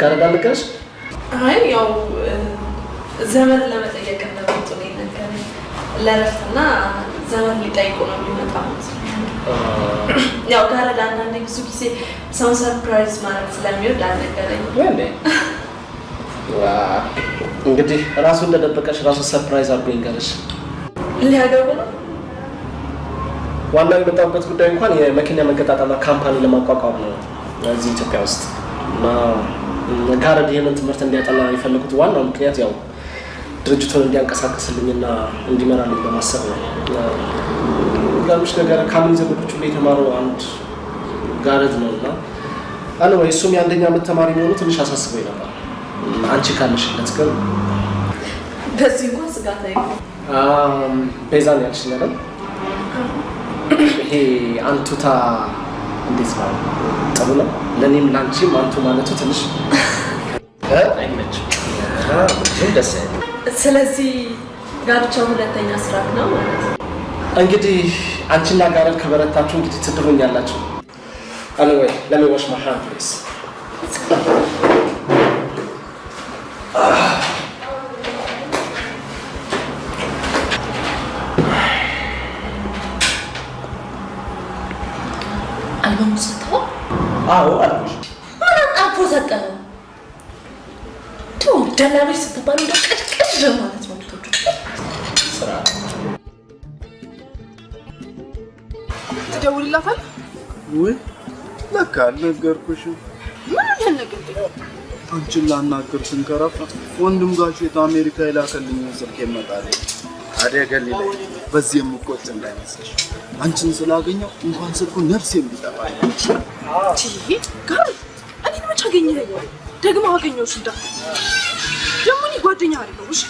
ጋረዳ ልቀሽ? አይ ያው ዘመን ለመጠየቅ እንደመጡ ነው የነገረኝ። ለእረፍትና ዘመን ሊጠይቁ ነው የሚመጣው። ያው ጋረዳ አንዳንዴ ብዙ ጊዜ ሰው ሰርፕራይዝ ማለት ስለሚወድ አልነገረኝ። እንግዲህ ራሱ እንደደበቀሽ ራሱ ሰርፕራይዝ አድርጎ ይንገርሽ። ሊያገቡ ነው? ዋናው የመጣሁበት ጉዳይ እንኳን የመኪና መገጣጠሚያ ካምፓኒ ለማቋቋም ነው እዚህ ኢትዮጵያ ውስጥ። ጋረድ ይህንን ትምህርት እንዲያጠና የፈለጉት ዋናው ምክንያት ያው ድርጅቱን እንዲያንቀሳቀስልኝና እንዲመራልኝ በማሰብ ነው። ጋርምሽ ነገር ካሚን ዘመዶቹ ላይ የተማረው አንድ ጋረድ ነው እና ወይ እሱም የአንደኛ ዓመት ተማሪ መሆኑ ትንሽ አሳስበኝ ነበር። አንቺ ካለሽለት ግን በዚህ እንኳን ስጋት አይደለም። ቤዛን ያልሽኝ አይደል? ይሄ አንቱታ እንዴት ነው? ጥሩ ነው። ለእኔም ለአንቺም አንቱ ማለቱ ትንሽ አይመችም። ደስ አይልም። ስለዚህ ጋብቻው ሁለተኛ ስራ ነው ማለት ነው። እንግዲህ አንቺና ጋረድ ከበረታችሁ እንግዲህ ትድሩኛላችሁ። Anyway, let me wash my hand, please. አልበሙ ሰጠው? አዎ አልኩሽ። ምን አጣፎ ሰጠው? ቱ ደላሎች ስትባሉ እንደቀድቀድ ማለት ነው። ስራ ትደውልላታል ወይ? ለካ አልነገርኩሽም። ምን ያልነገርኩኝ? አንቺን ላናግር ስንከራፋ ወንድም ጋሼት አሜሪካ የላከልኝ ስልክ ይመጣል። ታዲያ ገሊላ በዚህ የምቆጭ እንዳይመስልሽ አንቺን ስላገኘው እንኳን ስልኩ ነፍሴን ቢጠፋኝ። ጋር እኔን መች አገኘኸኝ? ደግሞ አገኘሁሽ እንዳ ደግሞ እኔ ጓደኛ አይደለሁ። እሺ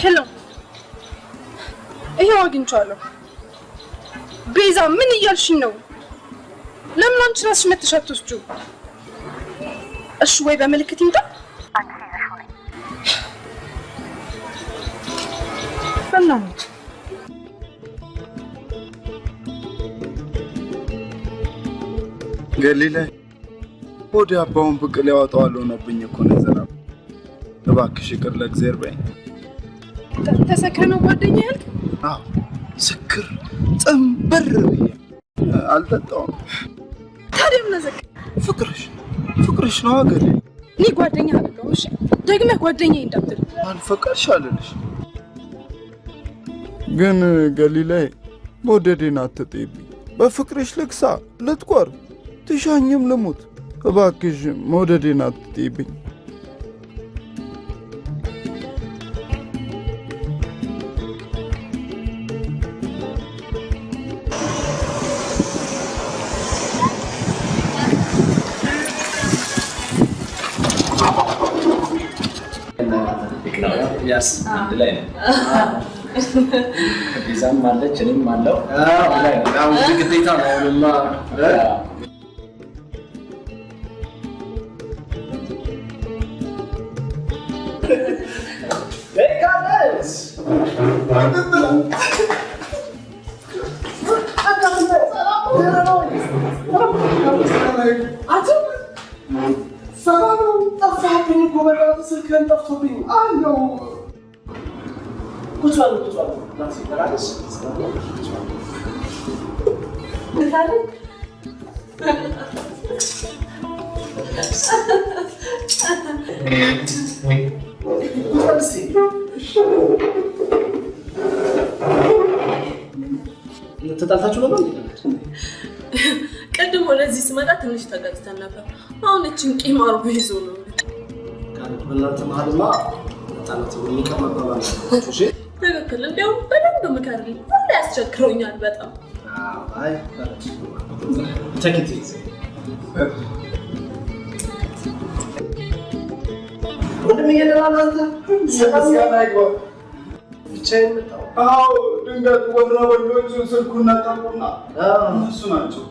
ሄሎ፣ ይሄው አግኝቻለሁ። ቤዛ ምን እያልሽኝ ነው? ለምን አንቺ ራስሽ መተሽ አትወስጂው? እሺ ወይ በምልክት ይምጣ። በእናትህ ገሊላ ወደ አባውን ብቅል ያወጣዋል ሆነብኝ እኮ ነው ዘራ። እባክሽ ይቅር ለእግዚአብሔር በይኝ። ተሰክረ ነው ጓደኛ ያልክ? አዎ ስክር ጥንብር ብዬ አልጠጣውም። ታዲያ ምን አዘክ? ፍቅርሽ ነው አገሬ። እኔ ጓደኛ አይደለሁም። እሺ ደግመህ ጓደኛዬ እንዳትል። አልፈቀድሽ አልልሽ። ግን ገሊላይ መውደዴን አትጥይብኝ። በፍቅርሽ ልክሳ ልትቆር ትሻኝም ልሙት። እባክሽ መውደዴን አትጥይብኝ። Yes, delay. Bizam malle, chenim mallo. Delay. Now we get it on. Hey guys. ሰላም ጠፋብኝ እኮ በእናትህ ስልክህን ጠፍቶብኝ አለው። ቁጭ በሉ ናሲ ተራስ ተጣልታችሁ ነበር? ቀድሞ ወደዚህ ስመጣ ትንሽ ተጋጭተን ነበር። አሁን እቺን ቂም አርጎ ይዞ ነው። በእናንተ መሀልማ ጣላት የሚቀር መባባል ነው። እሺ ትክክል። እንዲያውም በደንብ ምከርልኝ። ሁሌ ያስቸግረውኛል በጣም። አይ ተኪት ወንድም እየደላላ አንተ ሰላም ያይገው ብቻዬን መጣሁ። አዎ ድንገት ወንዶቹ ስልኩን ነጠቁና እነሱ ናቸው።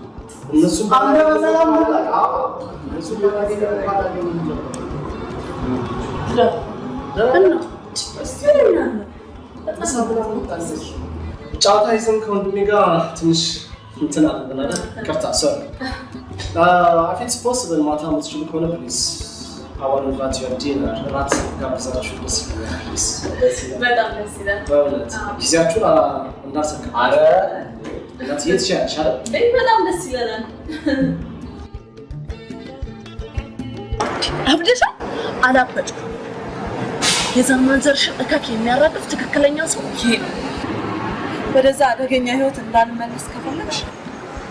እነሱ አንተ በሰላም መጣ። አዎ እነሱ ባላገኘ ባላገኘ ጫታ ይዘን ከወንድሜ ጋር ትንሽ እንትን አለን አይደል? ቀርታ ሶሪ if it's possible ማታ የምትችሉ ከሆነ ፕሊዝ I want to invite you to dinner. ራት ጋብዛችሁ ደስ ይላል። በጣም ደስ ይላል። በእውነት ጊዜያችሁን እንዳትሰካ። አረ እናት የትሻለሽ አይደል? በጣም ደስ ይላል። አብደሻ አላበድኩም። የዘመን ዘርሽን እከክ የሚያራግፍ ትክክለኛ ሰው ይሄ ነው። ወደዛ አደገኛ ህይወት እንዳልመለስ ከፈለግሽ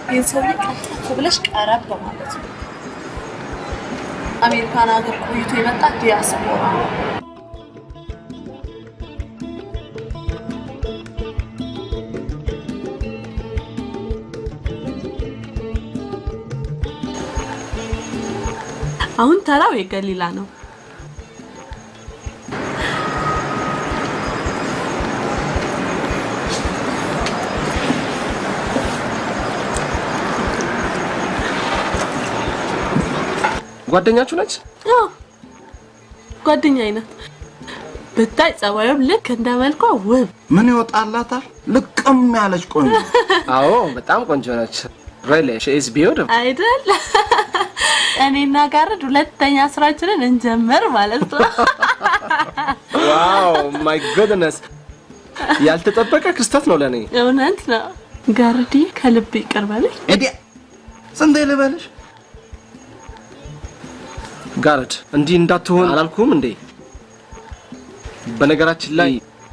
ይህን ሰው ቀጥታ ብለሽ ቀረብ በማለት ነው። አሜሪካን ሀገር ቆይቶ የመጣ ዲያስፖራ አሁን ተራው የገሊላ ነው። ጓደኛችሁ ነች? አዎ ጓደኛዬ ናት። ብታይ ጸባዩም ልክ እንደ መልኳ ውብ። ምን ይወጣላታል? ልቅም ያለች ቆንጆ። አዎ በጣም ቆንጆ ነች። really she is beautiful አይደል? እኔና ጋርድ ሁለተኛ ስራችንን እንጀምር ማለት ነው። ዋው ማይ ጉድነስ ያልተጠበቀ ክስተት ነው ለኔ። እውነት ነው። ጋርዲ ከልብ ይቅር በለኝ። እዲ ስንዴ ልበልሽ? ጋርድ እንዲህ እንዳትሆን አላልኩም እንዴ? በነገራችን ላይ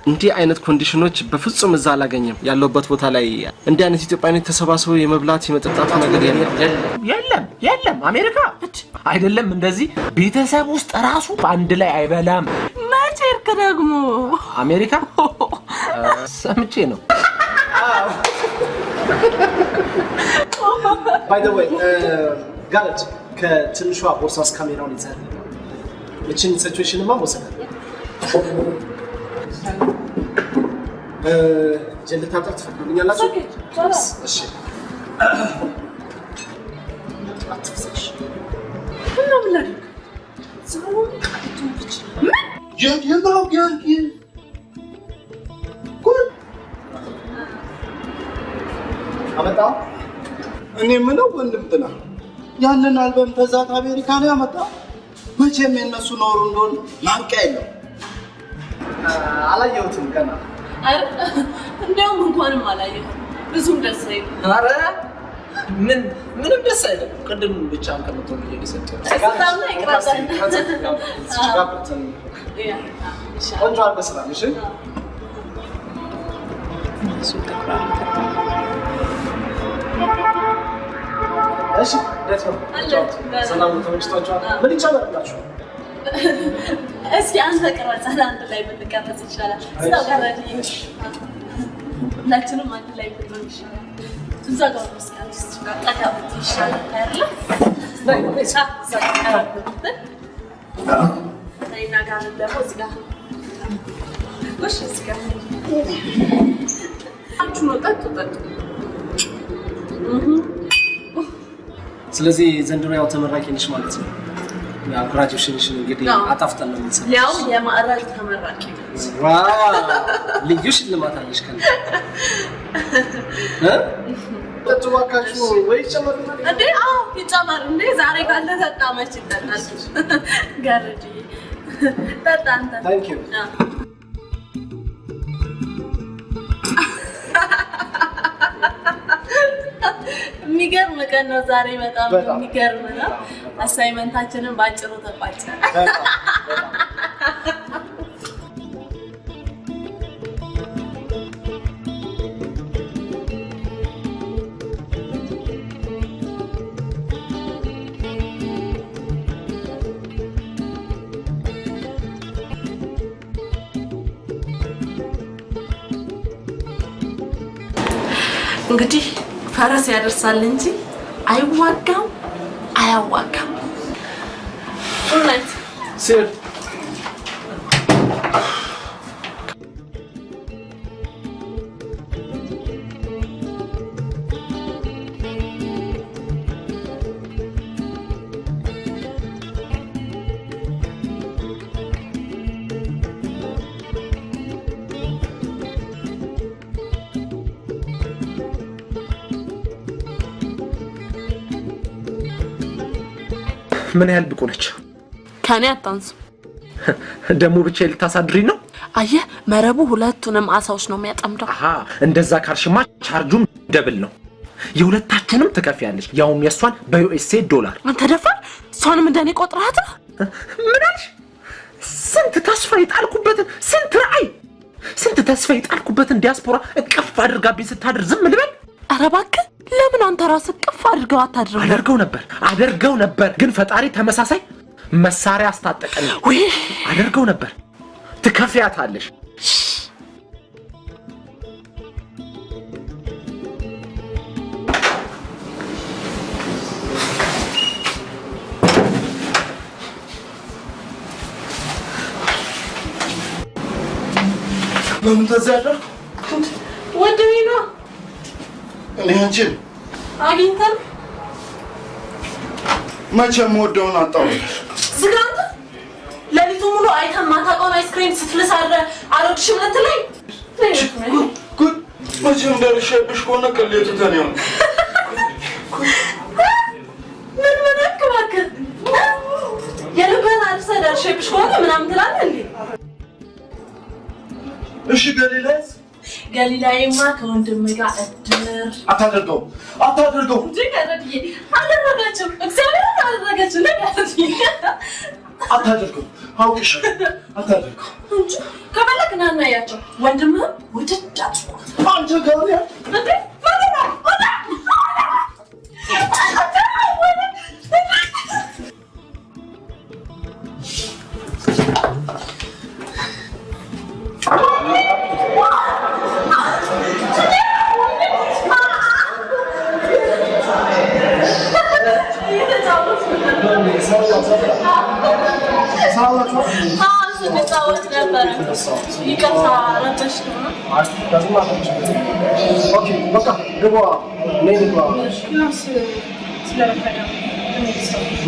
እንዲህ አይነት ኮንዲሽኖች በፍጹም እዛ አላገኘም። ያለውበት ቦታ ላይ እንዲህ አይነት ኢትዮጵያኖች ተሰባስበው የመብላት የመጠጣት ነገር የለም። አሜሪካ አይደለም እንደዚህ ቤተሰብ ውስጥ ራሱ በአንድ ላይ አይበላም። መቼ እርክ ደግሞ አሜሪካ ሰምቼ ነው። by the way ጋርድ ከትንሿ ቦርሳስ ካሜራውን ይዘህ እቺን ሲቹዌሽንማ ወሰደ ጀልታጣ ትፈልጉኛላችሁ? እሺ አትፍሰሽ። ምንም ላድርግ? ሰው አትውጭ። የማው ጊዮርጊ ኩል አመጣው። እኔ ምነው ወንድም ጥላ ያንን አልበም ተዛት አሜሪካ ነው ያመጣው። መቼም የነሱ ኖሩ እንደሆነ ማብቂያ የለው። አላየሁትም ገና። እንደውም እንኳንም አላየሁም። ብዙም ደስ አይልም። ኧረ ምንም ደስ አይልም። ቅድም ብቻ ከመተው ነው እየሰጠው ሰጣውና ይቅራታል። ቆንጆ አልበስላም። እሺ እሺ ደስ ነው። ሰላም ተመችቷችኋል? ምን ይቻላልላችሁ? እስኪ አንተ ቅረጽ፣ አንድ ላይ ብንቀረጽ ይሻላል። እዛው ጋር ሁላችንም አንድ ላይ ብንሆን ይሻላል። እዛ ጋር መስካንስ ተቃብት ይሻላል አይደል? በቃ ተቃብት እና ጋር ደግሞ እዚህ ጋር ወሽ እዚህ ጋር አንቺ ነው ጠጡ። ስለዚህ ዘንድሮ ያው ተመራቂ ነሽ ማለት ነው። ያ ግራጁዌሽንሽን እንግዲህ አጣፍጠን ነው የምንሰራው። ያው የማዕረግ ተመራቂ ዋው ልዩ ሽልማት አለሽ ከነ ተጥዋካችሁ ወይ ጨመር እንዴ? አዎ ይጨመር እንዴ? ዛሬ ካለ ተጣ መች ይጠጣል? ጋርዲ ተጣ አንተ። ታንክ ዩ የሚገርም ቀን ነው ዛሬ። በጣም የሚገርም ነው። አሳይመንታችንን ባጭሩ ተቋጨ። እንግዲህ ፈረስ ያደርሳል እንጂ አይዋጋም አያዋጋም። እውነት ሲር ምን ያህል ብቁ ነች? ከኔ አታንስ። ደሞ ብቻ ልታሳድሪ ነው? አየህ መረቡ ሁለቱንም አሳዎች ነው የሚያጠምደው። አሃ እንደዛ ካልሽማ ቻርጁም ደብል ነው። የሁለታችንም ትከፍያለሽ፣ ያውም የሷን በዩኤስኤ ዶላር። አንተ ደፋር፣ እሷንም እንደኔ ቆጥራት። ምን አልሽ? ስንት ተስፋ የጣልኩበትን ስንት ተስፋ የጣልኩበትን ዲያስፖራ እቅፍ አድርጋብኝ ስታድር ዝም ልበል? ኧረ እባክህ ለምን አንተ ራስህ እቅፍ አድርገው አታድርም? አደርገው ነበር ግን ፈጣሪ ተመሳሳይ መሳሪያ አስታጠቀኝ። ወይ አደርገው ነበር። ትከፍያታለሽ። ለምን ተዛደር? ወደኔና እኔ አንቺን አግኝተን መቼም ወደውን አጣው። ዝጋንተ ለሊቱ ሙሉ አይተን ማታውቀውን አይስክሪም ስትልስ አልወድሽም ልትለኝ? ጉድ መቼም ደርሼብሽ ከሆነ ቅሌቱ ተኔ ነው። ምን እባክህ የልብህን አልብሰህ ደርሼብሽ ከሆነ ምናምን ትላለህ እንዴ? እሺ ገሊላዬማ ከወንድም ጋር እድር አታደርገው እንጂ ከረድዬ አደረገችው። እግዚአብሔር አደረገችው። አታደርገው አውቅሽ አታደርገው እንጂ ከፈለክ ና እናያቸው። ወንድምህም ውድድ አድርጓት። አንተ ገሊላ እንዴ ማለዳ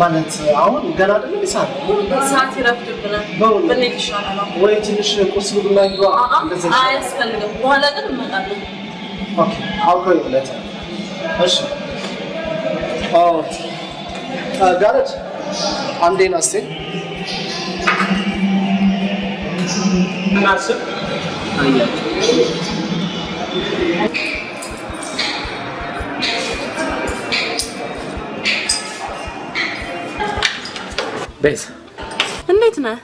ማለት አሁን ገና አይደለም ሰዓት ይረፍድብናል። ምን ይሻላል? ወይ ትንሽ ቁርስ ብሉና ይዋ አያስፈልግም። በኋላ ግን እንመጣለን። ኦኬ አውቀው ይብለት። እሺ ጋረት አንዴ ናስቴ እናስብ ቤዝ እንዴት ነህ?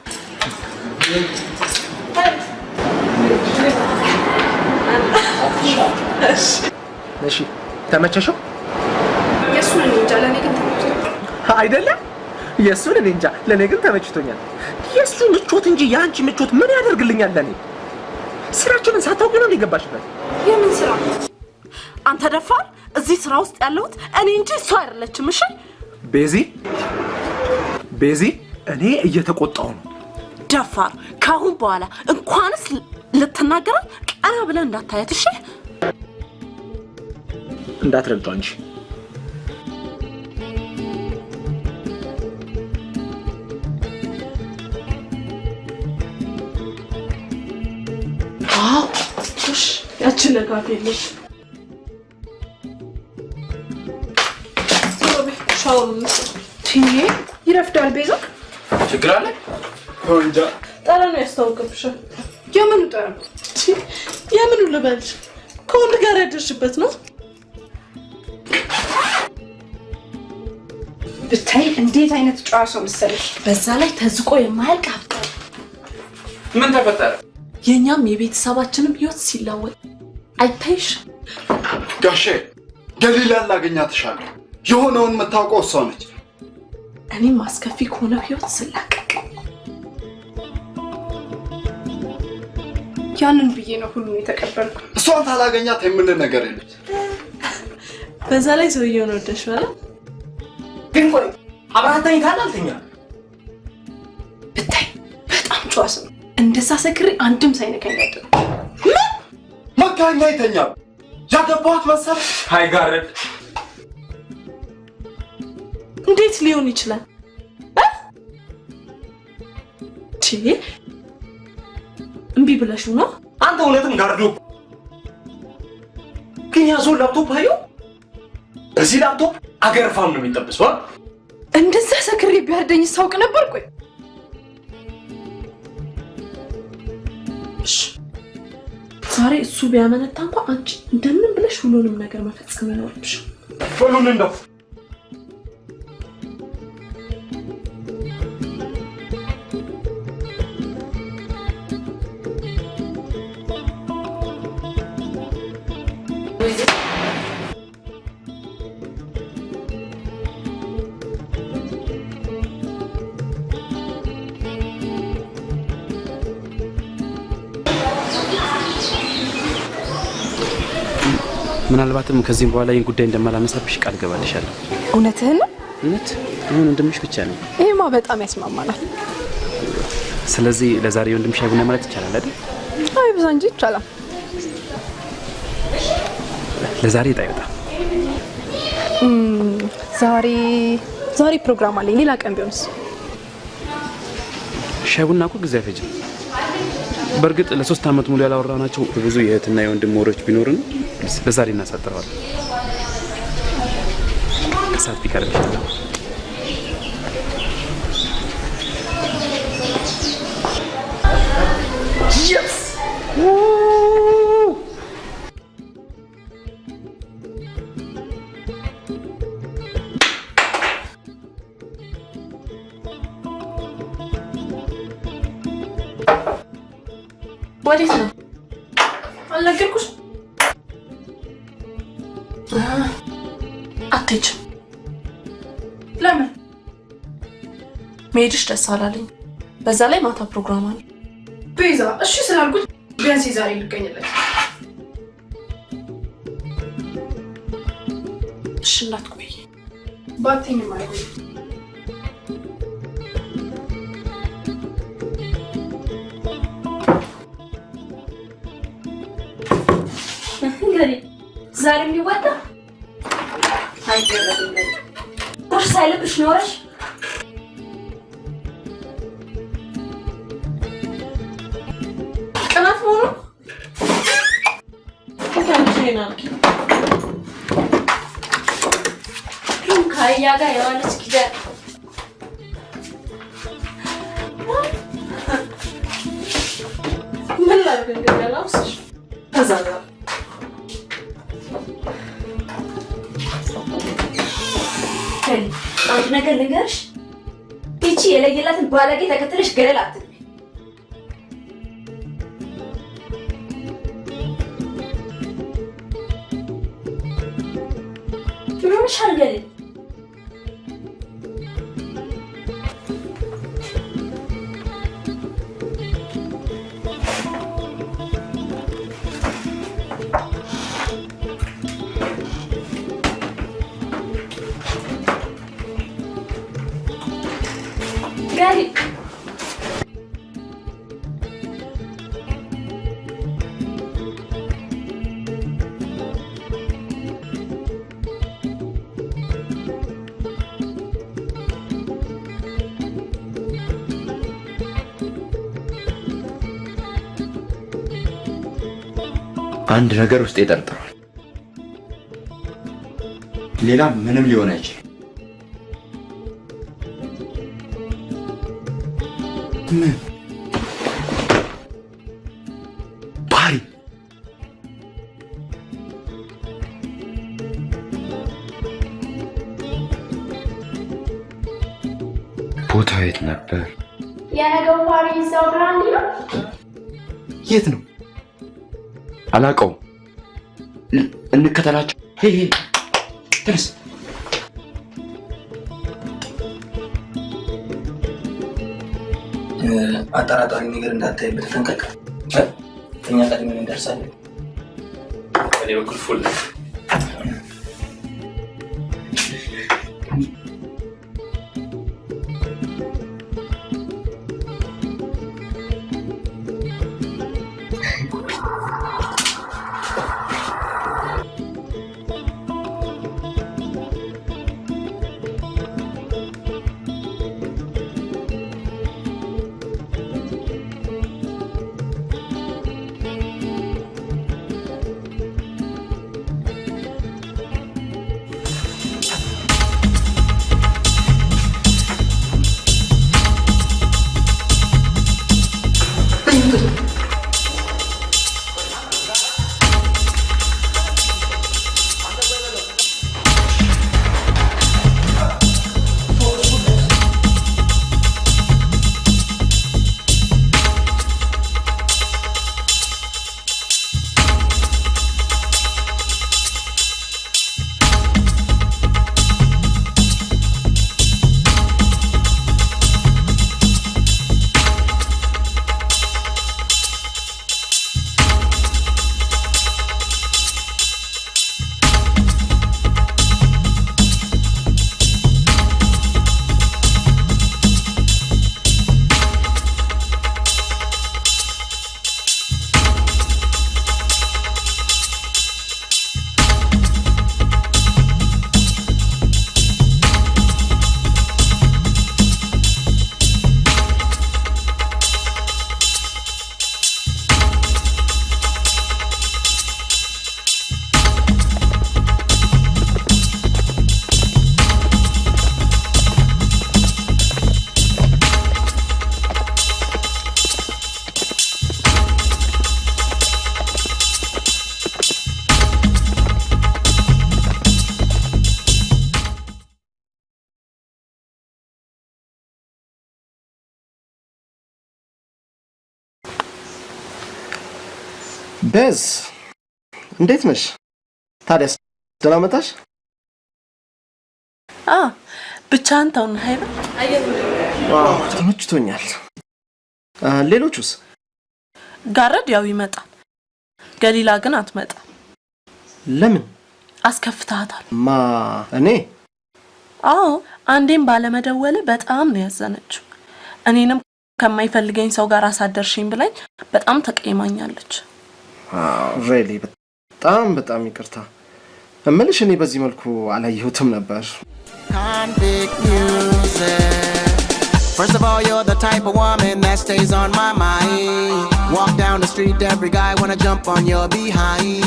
እሺ ተመቸሽው? የሱን እንጃ ለኔ ግን ተመችቶኛል። አይደለም የሱን እንጃ ለኔ ግን ተመችቶኛል። የሱ ምቾት እንጂ ያንቺ ምቾት ምን ያደርግልኛል ለኔ? ስራችንን ሳታውቂ ነው እንደገባሽበት። የምን ስራ? አንተ ደፋር፣ እዚህ ስራ ውስጥ ያለሁት እኔ እንጂ እሱ አይደለችም። እሺ ቤዚ እኔ እየተቆጣው ነው። ደፋር፣ ካሁን በኋላ እንኳንስ ልትናገራት ቀና ብለን እንዳታያት። እሺ እንዳትረግጧ እንጂ ያችን ለካፌ የለሽ ይረፍዳል። ቤዛ ችግር አለ? እንጃ ጠረኑ ያስታውቅብሻል። የምኑ ጠረኑ? የምኑ ልበልሽ? ከወንድ ጋር ያደርሽበት ነው። ብታይ እንዴት አይነት ጨዋ ሰው መሰለሽ። በዛ ላይ ተዝቆ የማያልቅ ሀብት። ምን ተፈጠረ? የኛም የቤተሰባችንም ህይወት ሲለወጥ አይታይሽ? ጋሼ ገሊላን ላገኛትሻለሁ። የሆነውን የምታውቀው እሷ ነች። እኔም አስከፊ ከሆነ ህይወት ስላቀቅ ያንን ብዬ ነው ሁሉም የተቀበልኩ። እሷን ታላገኛት የምልህ ነገር የለም። በዛ ላይ ሰውየውን ወደሽ ማለት ግን ቆይ አብራታኝ ታላልተኛ ብታይ በጣም ጨዋ ሰው። እንደዛ ሰክሬ አንድም ሳይነካኝ ያደረ መካኛ ይተኛል። ያገባሁት መሰለህ? አይጋረድ እንዴት ሊሆን ይችላል? እምቢ ብለሽው ነው? አንተ እውነትም ጋርዶ ግን ያዞን ላፕቶፕ አየው። በዚህ ላፕቶፕ አገር ፋም ነው የሚጠብሰው። እንደዛ ሰክሬ በሬ ቢያርደኝ ሳውቅ ነበር። ቆይ እሺ ዛሬ እሱ ቢያመነታ እንኳን አንቺ እንደምን ብለሽ ሁሉንም ነገር መፈጸም ይኖርብሽ። ሁሉን እንደው ምናልባትም ከዚህ በኋላ ይሄን ጉዳይ እንደማላነሳብሽ ቃል ገባልሻለሁ። እውነትህን ነው? እውነት አሁን ወንድምሽ ብቻ ነው። ይሄማ በጣም ያስማማናል። ስለዚህ ለዛሬ ወንድምሽ ሻይ ቡና ማለት ይቻላል አይደል? አይ ብዙ እንጂ ይቻላል። ለዛሬ ጣይወጣ ዛሬ ፕሮግራም አለኝ። ሌላ ቀን ቢሆንስ? ሻይ ቡና እኮ ጊዜ አይፈጅም። በርግጥ ለ3 አመት ሙሉ ያላወራናቸው ብዙ የእህትና የወንድም ወሬዎች ቢኖርም ለዛሬ እናሳጥረዋለን። ከሰዓት ቢቀርብሻለሁ። Yes! ወዴት ነው? አልነገርኩሽ? አትሄጂም። ለምን? መሄድሽ ደስ አላለኝ። በዛ ላይ ማታ ፕሮግራም አለ። ቤዛ እሺ ስላልኩት ቢያንስ ዛሬ ልገኝለት። እሺ እንዳትቆይ። ባትኝ ማለት ነው። ዛሬ የሚወጣ አይደለም። ቁርስ ሳይልብሽ ኖረሽ ቀናት ሆኖ ከአያ ጋር የዋለች ጊዜ ምን ላድርግ እንግዲህ አላውስሽ ተዛዛ አንድ ነገር ልንገርሽ፣ እቺ የለየላትን ባለጌ ተከትለሽ ገደል አትግቢ። ምንሽ አልገል ጋሪ አንድ ነገር ውስጥ ይጠርጥራል። ሌላ ምንም ሊሆን አይችልም። ምን ባሪ ቦታው የት ነበር? የነገው ፓሪ ሰው ብራንድ ነው። የት ነው? አላውቀውም። እንከተላቸው። ሄይ ተነስ። አጠራጣሪ ነገር እንዳታይበት ተጠንቀቅ። እኛ ቀድመን እንደርሳለን። በኔ በኩል ፉል ቤዝ እንዴት ነሽ? ታዲያስ ደህና መጣሽ? ብቻህን ተውን ሀይባ? ዋው ተመችቶኛል። ሌሎቹስ? ጋረድ ያው ይመጣል፣ ገሊላ ግን አትመጣም። ለምን? አስከፍታታል። ማ እኔ? አዎ አንዴም ባለመደወል በጣም ነው ያዘነችው። እኔንም ከማይፈልገኝ ሰው ጋር አሳደርሽኝ ብላኝ በጣም ተቀይማኛለች። ሪሊ በጣም ይቅርታ። እምልሽ እኔ በዚህ መልኩ አላየሁትም ነበር። Convict music. First of all, you're the type of woman that stays on my mind. Walk down the street, every guy wanna jump on your behind.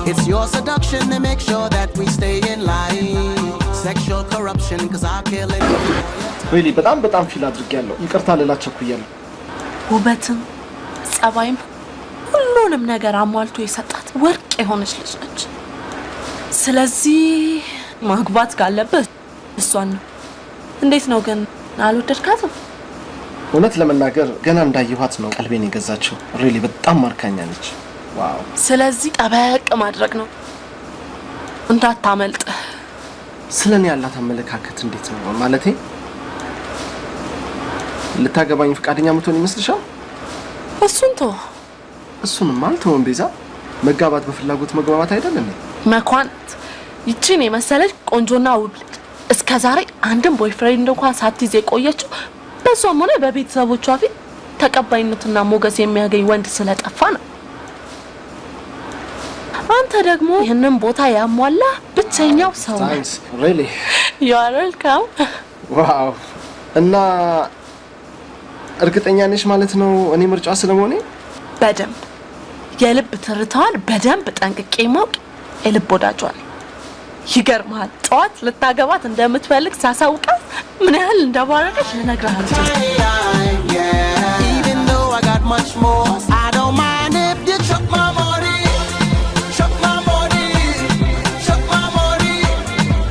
It's your seduction that makes sure that we stay in line. Sexual corruption, cause I'll kill it. ሪሊ በጣም ፊል አድርጌያለሁ። ይቅርታ ልላችሁ እያለሁ ውበትም ጸባይም ሁሉንም ነገር አሟልቶ የሰጣት ወርቅ የሆነች ልጅ ነች። ስለዚህ ማግባት ካለበት እሷን ነው። እንዴት ነው ግን አልወደድካትም? እውነት ለመናገር ገና እንዳየኋት ነው ቀልቤን የገዛችው። ሪሊ በጣም ማርካኛለች። ዋው። ስለዚህ ጠበቅ ማድረግ ነው እንዳታመልጥ። ስለኔ ያላት አመለካከት እንዴት ነው? ማለቴ ልታገባኝ ፈቃደኛ ምትሆን ይመስልሻል? እሱንም አልተውም ቤዛ። መጋባት በፍላጎት መግባባት አይደለም። መኳንት ይቺን የመሰለች ቆንጆና ውብ ልጅ እስከዛሬ አንድም ቦይፍሬንድ እንኳን ሳትይዝ የቆየችው በሷም ሆነ በቤተሰቦቿ ፊት ተቀባይነትና ሞገስ የሚያገኝ ወንድ ስለጠፋ ነው። አንተ ደግሞ ይህንን ቦታ ያሟላ ብቸኛው ሰው ነህ። ታንክስ ሪሊ ዩ አር ዌልካም። ዋው። እና እርግጠኛ ነሽ ማለት ነው እኔ ምርጫ ስለሆነ? በደንብ የልብ ትርታዋን በደንብ ጠንቅቄ ማውቅ የልብ ወዳጇ ነኝ። ይገርማል። ጠዋት ልታገባት እንደምትፈልግ ሳሳውቃት ምን ያህል እንደባረከሽ ልነግርህ አልችልም። Even though I got much more, I don't mind if you chuck my money. Chuck my money. Chuck my money.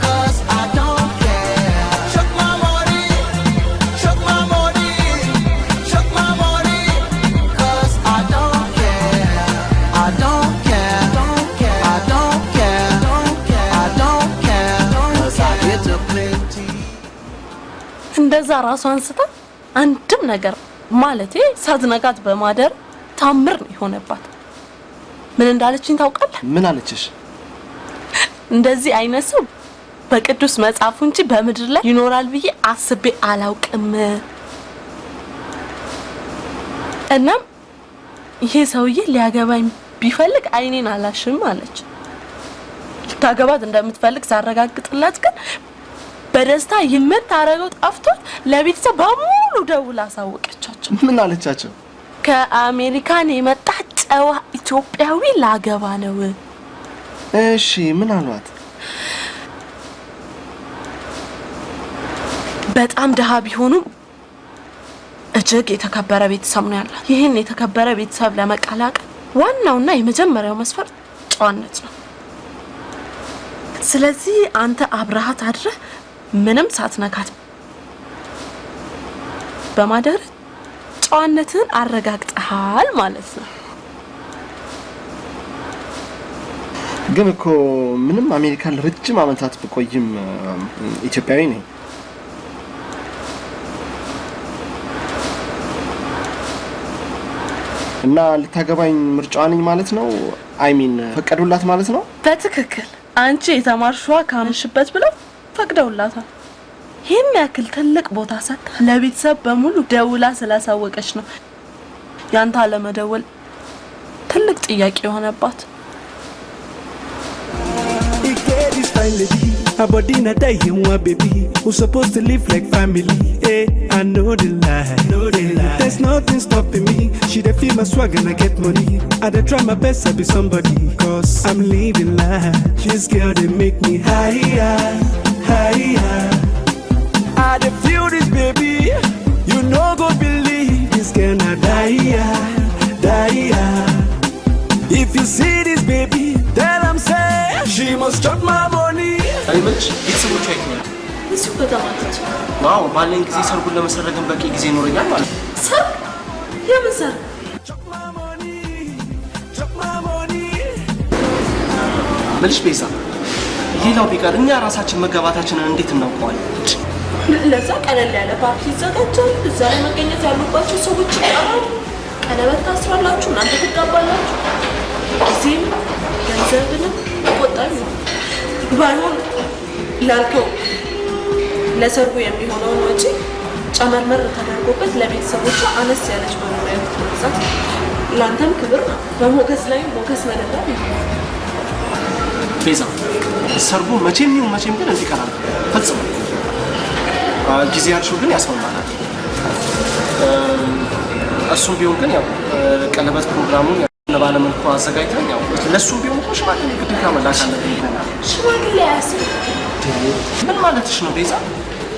Cause I don't care. Chuck my money. Chuck my money. Chuck my money. Cause I don't care. I don't care. I don't care. I don't care. Cause I get a plenty. እንደዛ ራሷን ስታ አንድም ነገር ማለቴ ሳትነጋት በማደር ታምር ነው የሆነባት። ምን እንዳለችኝ ታውቃለህ? ምን አለችሽ? እንደዚህ አይነት ሰው በቅዱስ መጽሐፉ እንጂ በምድር ላይ ይኖራል ብዬ አስቤ አላውቅም። እናም ይሄ ሰውዬ ሊያገባኝ ቢፈልግ አይኔን አላሽም አለች። ልታገባት እንደምትፈልግ ሳረጋግጥላት ግን በደስታ የምታረገው ጠፍቷት ለቤተሰብ በሙሉ ደውላ አሳወቀቻቸው። ምን አለቻቸው? ከአሜሪካን የመጣ ጨዋ ኢትዮጵያዊ ላገባ ነው። እሺ ምን አሏት? በጣም ደሃ ቢሆኑም እጅግ የተከበረ ቤተሰብ ነው ያላት። ይህን የተከበረ ቤተሰብ ለመቀላቀል ዋናውና የመጀመሪያው መስፈርት ጨዋነት ነው። ስለዚህ አንተ አብረሃት አድረህ ምንም ሳትነካት በማደር ጨዋነትን አረጋግጠሃል ማለት ነው። ግን እኮ ምንም አሜሪካን ለረጅም ዓመታት ብቆይም ኢትዮጵያዊ ነኝ። እና ልታገባኝ ምርጫዋ ነኝ ማለት ነው? አይ ሚን ፈቀዱላት ማለት ነው? በትክክል አንቺ የተማርሽዋ ካመንሽበት ብለው ፈቅደውላታል። ይህን ያክል ትልቅ ቦታ ሰጥታ ለቤተሰብ በሙሉ ደውላ ስላሳወቀች ነው ያንተ አለመደወል ትልቅ ጥያቄ የሆነባት። This fine lady, her body not die in one baby. Who's supposed to live like family? Eh, I know the lie. There's nothing stopping me. She dey feel my swag and I get money. I dey try my best to be somebody, cause I'm living life. This girl they make me higher, higher. I dey feel this baby. You no go believe this girl not die, die. If you see this baby, tell them say she must chop my money. አይመች ቤተሰቦቿ የት ነው? እሱ ከተማለች። ዋው ባለኝ ጊዜ ሰርጉን ለመሰረግም በቂ ጊዜ ይኖረኛል ማለት ነው። ሰርግ? የምን ሰርግ? Chop my money. መልሽ ቤዛ ሌላው ቢቀር እኛ ራሳችን መጋባታችንን እንዴት እናውቀዋለን? ለዛ ቀለል ያለ ፓርቲ ይዘጋጃል። እዛ ላይ መገኘት ያሉባቸው ሰዎች ይቀራሉ። ቀለበት ታስራላችሁ፣ እናንተ ትጋባላችሁ። ጊዜም ገንዘብንም ቆጣቢ ነው። ባይሆን ላልከው ለሰርጉ የሚሆነውን ወጪ ጨመርመር ተደርጎበት ለቤተሰቦቿ አነስ ያለች መኖሪያ ቤት መግዛት ለአንተም ክብር ነው፣ በሞገስ ላይ ሞገስ መደረግ ነው። ቤዛ ሰርጉ መቼም ይሁን መቼም ግን እንዲቀራል ፈጽሞ ጊዜ ያልሽው ግን ያስማማናል። እሱም ቢሆን ግን ያው ቀለበት ፕሮግራሙን ለባለመልኩ አዘጋጅተን ያው ለሱም ቢሆን እኮ ሽማግሌ ግዴታ መላክ አለብን ይለናል። ሽማግሌ ያስብ ምን ማለትሽ ነው ቤዛ?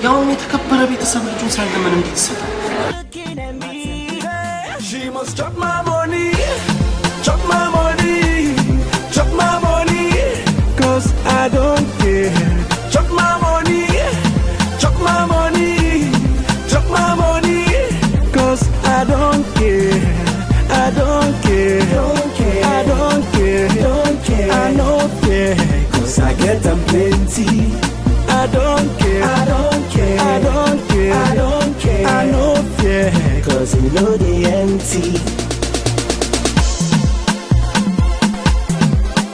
ያው የተከበረ ቤተሰብ ልጁን ሳይለምን እንዴት ይሰጣል? She must chop my money, chop my money, chop my money, 'cause I don't care. Chop my money, chop my money, chop my money, 'cause I don't care. I don't care, don't care. I don't care, don't care. I don't care, 'cause I get them plenty. I don't care, I don't care. I don't care, I don't care. I know fear, 'cause you know they empty.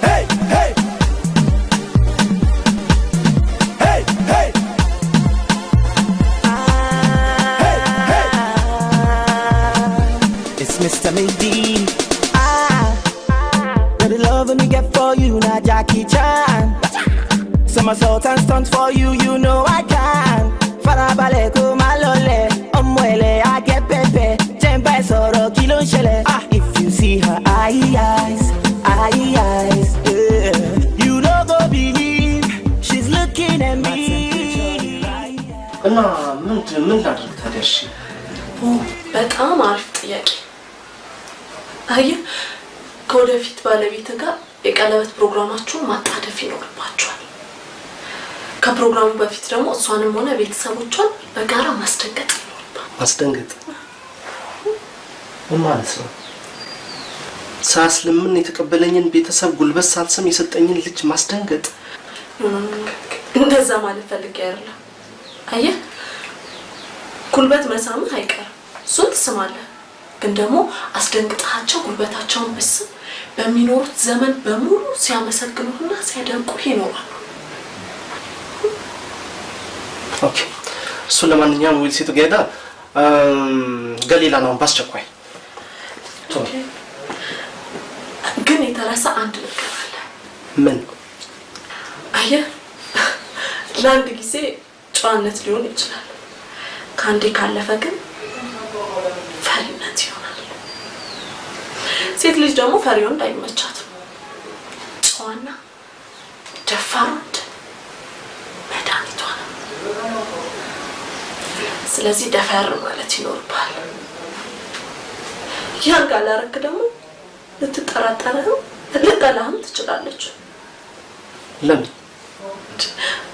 Hey, hey. Hey, hey. Hey, hey. It's Mr. Midi. Got the love me get for you, not Jackie Chan. Somersault and stunt for you, you know I can. Farabale ko malole, omwele I get pepe. Jemba soro kilo shele. If you see her eyes, you don't go believe she's looking at me. እና ምን ላድርግ ታዲያ? እሺ በጣም አሪፍ ጥያቄ። አየህ ከወደፊት ባለቤት ጋር የቀለበት ፕሮግራማችሁን ማጣደፍ ይኖርባችኋል። ከፕሮግራሙ በፊት ደግሞ እሷንም ሆነ ቤተሰቦቿን በጋራ ማስደንገጥ ይኖርባል። ማስደንገጥ ምን ማለት ነው? ሳስልምን የተቀበለኝን ቤተሰብ ጉልበት ሳልስም የሰጠኝን ልጅ ማስደንገጥ? እንደዛ ማለት ፈልጌ አይደለም። አየህ ጉልበት መሳምህ አይቀርም፣ እሱን ትስማለህ። ግን ደግሞ አስደንግጣቸው ጉልበታቸውን ብስም በሚኖሩት ዘመን በሙሉ ሲያመሰግኑና ሲያደንቁ ይኖራሉ። ኦኬ እሱ ለማንኛውም ዊል ሴት ጋር ገሊላ ነው ባስቸኳይ። ኦኬ ግን የተረሳ አንድ ነገር አለ። ምን? አየህ ለአንድ ጊዜ ጨዋነት ሊሆን ይችላል፣ ከአንዴ ካለፈ ግን ፈሪነት ይሆናል። ሴት ልጅ ደግሞ ፈሪውን እንዳይመቻት ጨዋና ደፋር መድኃኒቷ ነው። ስለዚህ ደፈር ማለት ይኖርባል። ያን ካላረክ ደግሞ ልትጠራጠርህም ልጠላህም ትችላለች። ለምን?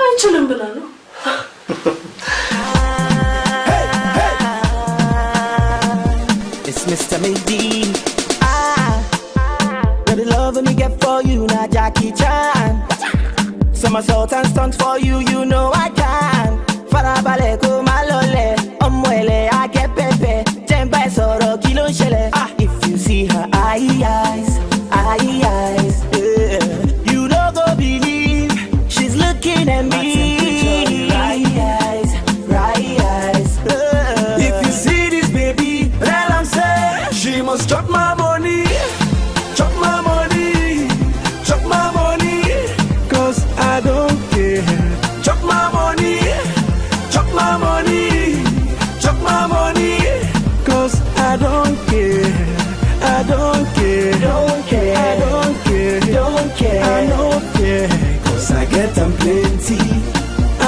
አይችልም ብላ ነው። It's Mr. Midi. Got the love me get for you, not Jackie Chan. Somersault and stunt for you, you know I can. Farabale ko malole, omwele I get pepe. Jemba soro kilo shele. If you see her eyes, you don't go believe she's looking at me. If you see this baby, tell I'm say she must chop my money, chop my money, chop my money, 'cause I don't care. Chop my money, chop my money, chop my money, 'cause I don't care. I don't care, don't care. I don't care, don't care. I know fear, 'cause I get them plenty.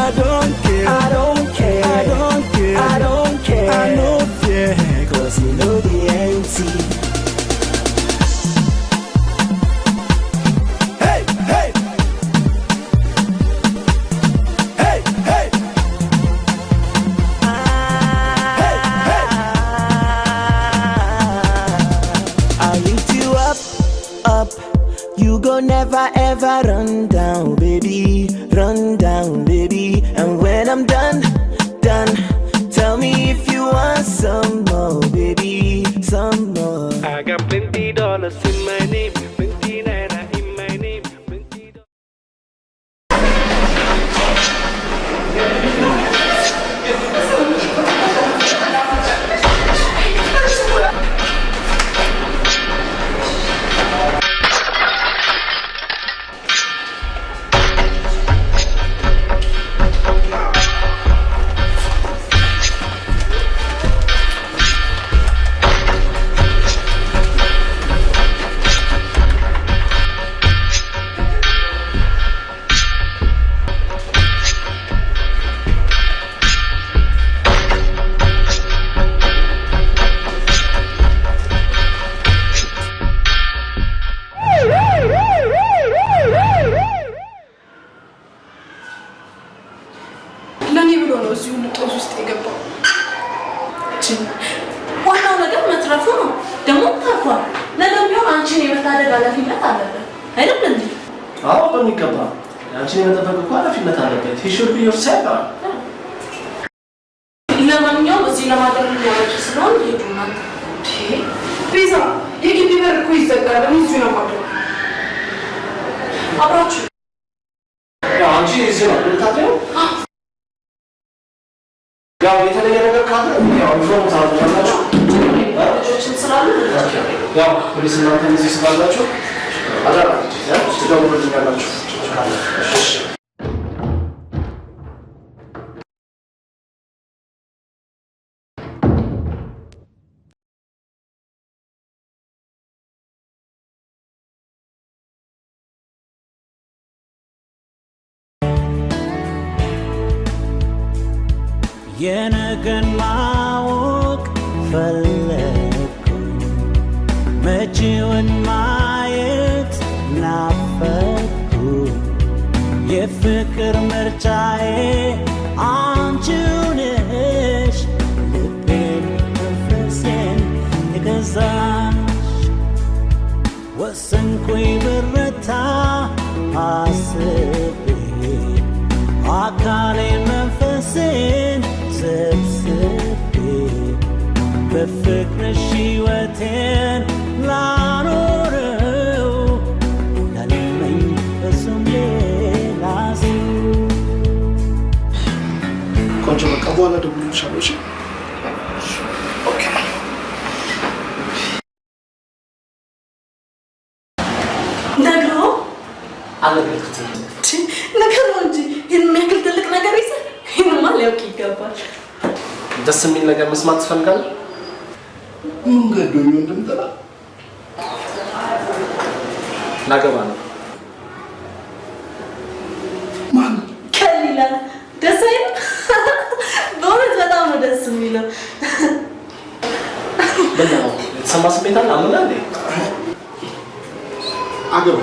I don't care, I don't care. I don't care, I don't care. I know fear, 'cause you know the empty. Hey, hey. Hey, hey. Hey, hey. I lift you up, up You go never ever run down, baby. Run down, baby. And when I'm done, tell me if you want some more, baby. Some more. I got plenty dollars in my name, plenty naira in my name, plenty dollars. ዋናው ነገር መትረፉ ነው። ደግሞ ተርፏል። ነገም ቢሆን አንቺን የመታደግ ኃላፊነት አለበት አይደል እንዴ? አዎ በሚገባ አንቺን የመጠበቅ እኮ ኃላፊነት አለበት። he should be your savior። ለማንኛውም እዚህ ለማድረግ ያለች ስለሆነ ሄዱና ቤዛ የግቢ በር እኮ ይዘጋል። እዚህ ነው ማለት አብራችሁ ያው አንቺ እዚህ ነው ልታደው ያው የተለየ ነገር ካለ ያው ኢንፎርም ታደርጋላችሁ። ልጆችን ስላሉ ያው ፖሊስ እናንተ እዚህ ስላላችሁ አዳራ ትደውሉልኛላችሁ። እሺ የነገን ማወቅ ፈለግኩ መጪውን ማየት ናፈቅኩ የፍቅር ምርጫዬ አንቺው ነሽ ልቤን መንፈሴን የገዛሽ ወሰንኩኝ ብረታ አስቤ አካሌን መንፈሴን ሰብስቤ በፍቅርሽ ሕይወቴን ላኖረው ላለመኝ እሱም ሌላ ሰው ቆንጆ በቃ በኋላ ደውልልሻለሁ። እሺ ኦኬ ነግሮ አለበትኩት ነገር ነው እንጂ የሚያክል ትልቅ ነገር ይዘህ ይሄንማ ሊያውቅ ይገባል። ደስ የሚል ነገር መስማት ትፈልጋለህ? ምን ገዶኝ ወንድም ጥላ ላገባ ነው። ማን ከሊላ ደስ አይልም? በእውነት በጣም ነው ደስ የሚለው። በላው የተሰማ ስሜት አለ አምና እንዴ? አገባ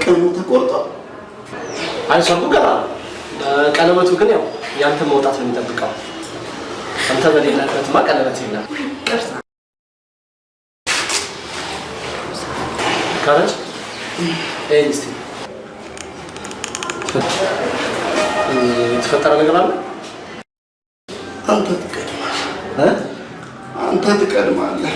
ቀኑ ተቆርጦ አይሰርጉ ገና ቀለበቱ ግን ያው ያንተ መውጣት ነው የሚጠብቀው። አንተ በሌለህበትማ ቀለበት የለም። ካረች እስቲ የተፈጠረ ነገር አለ? አንተ ትቀድማለህ። አንተ ትቀድማለህ።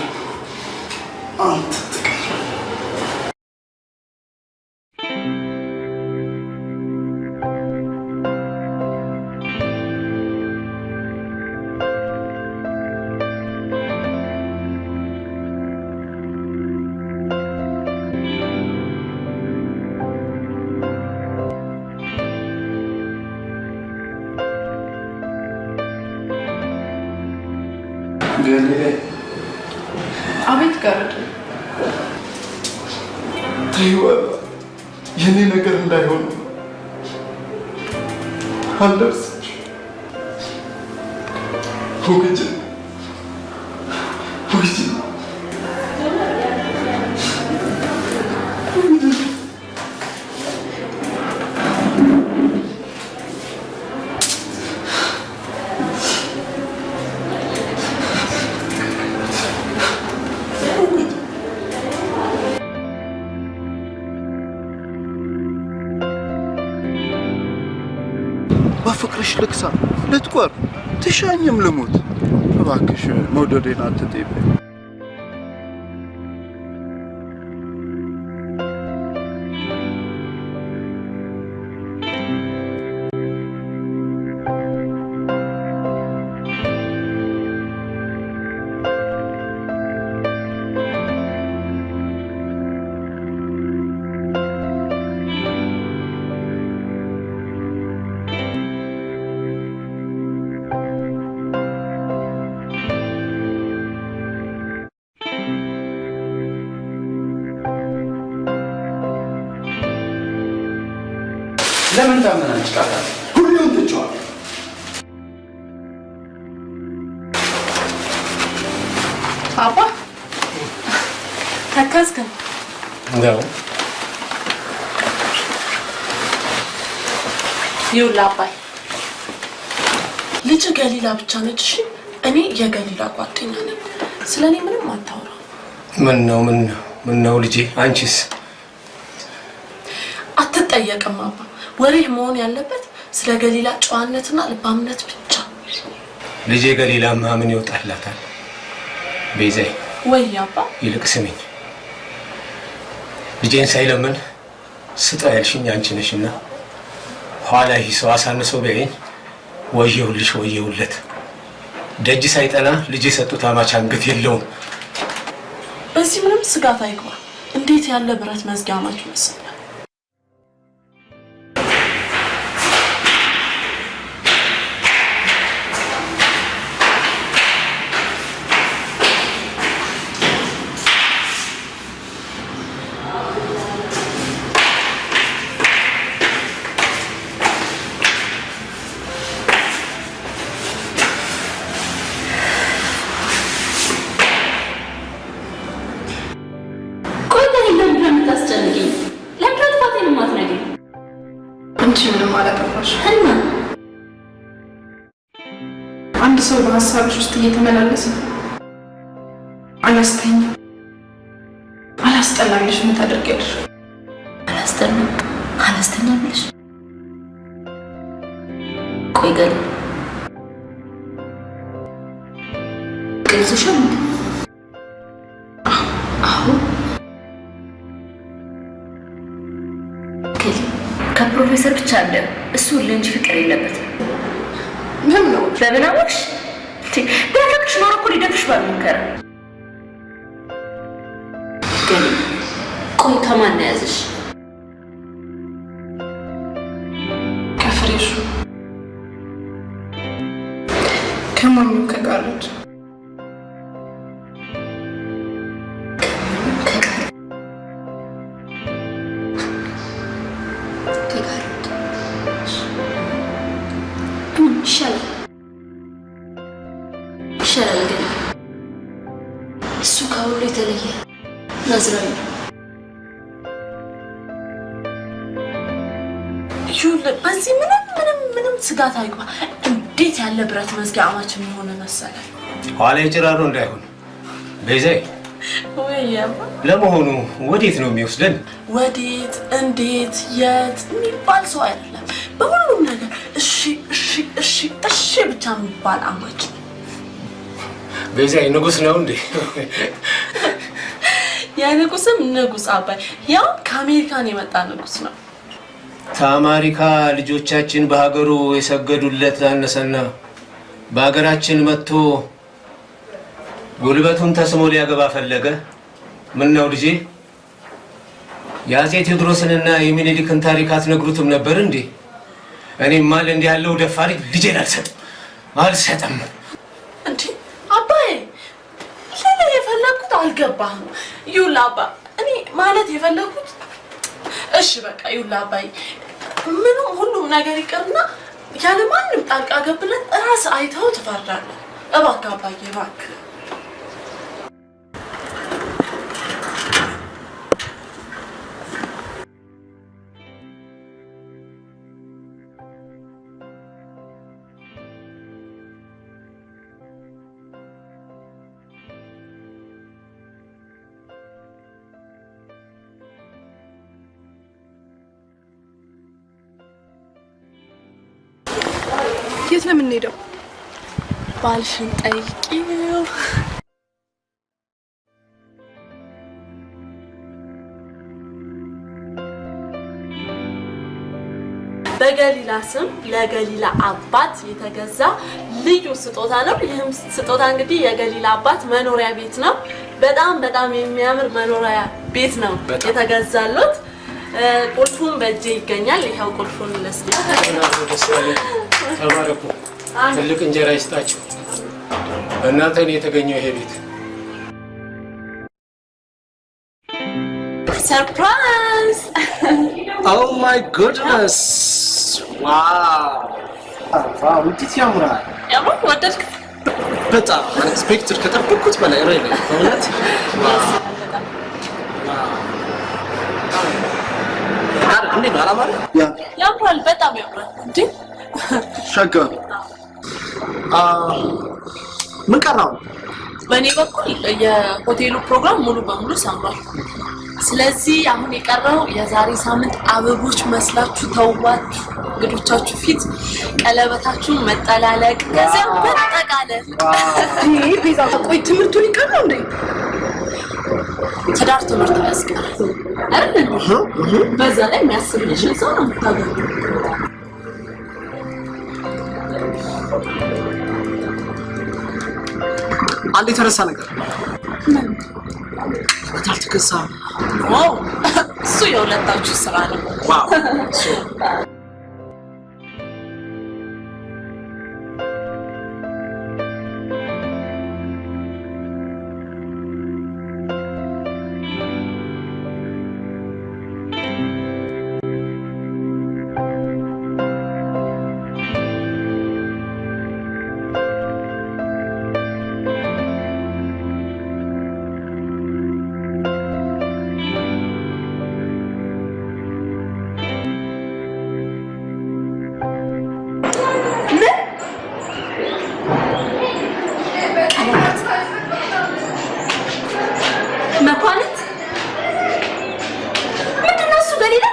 አቤት ጋርድ ተይው የኔ ነገር እንዳይሆን አልደርስሽ ሁግጅ በፍቅርሽ ልክሳ ልትቆር ትሻኝም ልሙት እባክሽ መውደዴን አትጤብ ለምን ታመናለች ቃታ ሁሉም ትጫወት አባ ተካዝከ ነው ይውላ አባይ ልጅ ገሊላ ብቻ ነች እሺ እኔ የገሊላ ጓደኛ ነኝ ስለኔ ምንም አታውራ ምን ነው ልጄ አንቺስ አትጠየቅም አባ ወሬ መሆን ያለበት ስለ ገሊላ ጨዋነትና ልባምነት ብቻ ልጄ ገሊላማ ምን ይወጣላታል ቤዛይ ወይ አባ ይልቅ ስሚኝ ልጄን ሳይለምን ስጠው ያልሽኝ አንቺ ነሽና ኋላ ይህ ሰው አሳንሶ ቢያየኝ ወየውለት ደጅ ሳይጠና ልጄ ሰጡት አማች አንገት የለውም በዚህ ምንም ስጋት አይግባ እንዴት ያለ ብረት መዝጊያ አማች ይመስላል አንድ ሰው በሐሳብሽ ውስጥ እየተመላለሰ አላስጠላልሽ ምን ታደርጊያለሽ? አላስጠላልሽ ቆይ ገል ከዚህ ከፕሮፌሰር ብቻ አለ እሱ ለንጂ ፍቅር የለበት ምን ነው ለበናውሽ ዳክሽ ኖር እኮ ሊደፍሽ ባልሞከረ ግን ቆይ ከማን ያዘሽ ከፍሬሽ ከማን ከጋርድ ናዝራዊ ይሁን በዚህ ምንም ስጋት አይግባ እንዴት ያለ ብረት መዝጊያ አማችን የሆነ መሰለ ኋላ ይጭራሩ እንዳይሆን በዘይ ወይያባ ለመሆኑ ወዴት ነው የሚወስደን ወዴት እንዴት የት የሚባል ሰው አይደለም በሁሉም ነገር እሺ ብቻ የሚባል አማች በዘይ ንጉስ ነው እንዴ የንጉስም ንጉስ አባይ ያው ከአሜሪካን የመጣ ንጉስ ነው ከአሜሪካ ልጆቻችን በሀገሩ የሰገዱለት አነሰና በሀገራችን መጥቶ ጉልበቱን ተስሞ ሊያገባ ፈለገ ምን ነው ልጄ የአፄ ቴዎድሮስንና የሚኒሊክን ታሪክ አትነግሩትም ነበር እንዴ እኔማ እንዲህ ያለው ደፋሪ ልጄን አልሰጥም እንዴ አባይ ለምን የፈለኩት አልገባህም ይውላባ እኔ ማለት የፈለኩት እሺ በቃ ይውላባይ ምንም ሁሉም ነገር ይቀርና ያለ ማንም ጣልቃ ገብነት ራስ አይተው ተፈርዳለህ እባክህ አባዬ እባክህ የት ነው የምንሄደው? ባልሽን ጠይቂው። በገሊላ ስም ለገሊላ አባት የተገዛ ልዩ ስጦታ ነው። ይህም ስጦታ እንግዲህ የገሊላ አባት መኖሪያ ቤት ነው። በጣም የሚያምር መኖሪያ ቤት ነው የተገዛሉት። ቁልፉን በእጄ ይገኛል። ይሄው ቁልፉን ለስቲ ተባረኩ። ትልቅ እንጀራ ይስጣችሁ። በእናንተ ነው የተገኘው ይሄ ቤት። ሰርፕራይዝ! Oh my goodness! Wow! ዋው እንዴት ያምራል! ያምራል። ወደድክ? በጣም አንኤክስፔክትድ ከጠበቅኩት በላይ ሬሊ በእውነት እንዴት አላማረ? ያምራል። በጣም ያምራል። እንዴ ሸጋ ምን ቀራው? በእኔ በኩል የሆቴሉ ፕሮግራም ሙሉ በሙሉ ሰምሯል። ስለዚህ አሁን የቀረው የዛሬ ሳምንት አበቦች መስላችሁ ተውባችሁ እንግዶቻችሁ ፊት ቀለበታችሁን መጠላለቅ ከዚያም መጠቃለል። ይሄ ቤዛ ቆይ ትምህርቱን ይቀር ነው እንዴ? ትዳር ትምህርት ያስቀር አይደል? በዛ ላይ የሚያስብልሽ ሰው ነው የምታገኘው። አንድ የተረሳ ነገር አልተገዛ። ዋው እሱ የሁለታችሁ ስራ ነው። ዋው መኳንንት ምንድን ነው እሱ? ገሊላ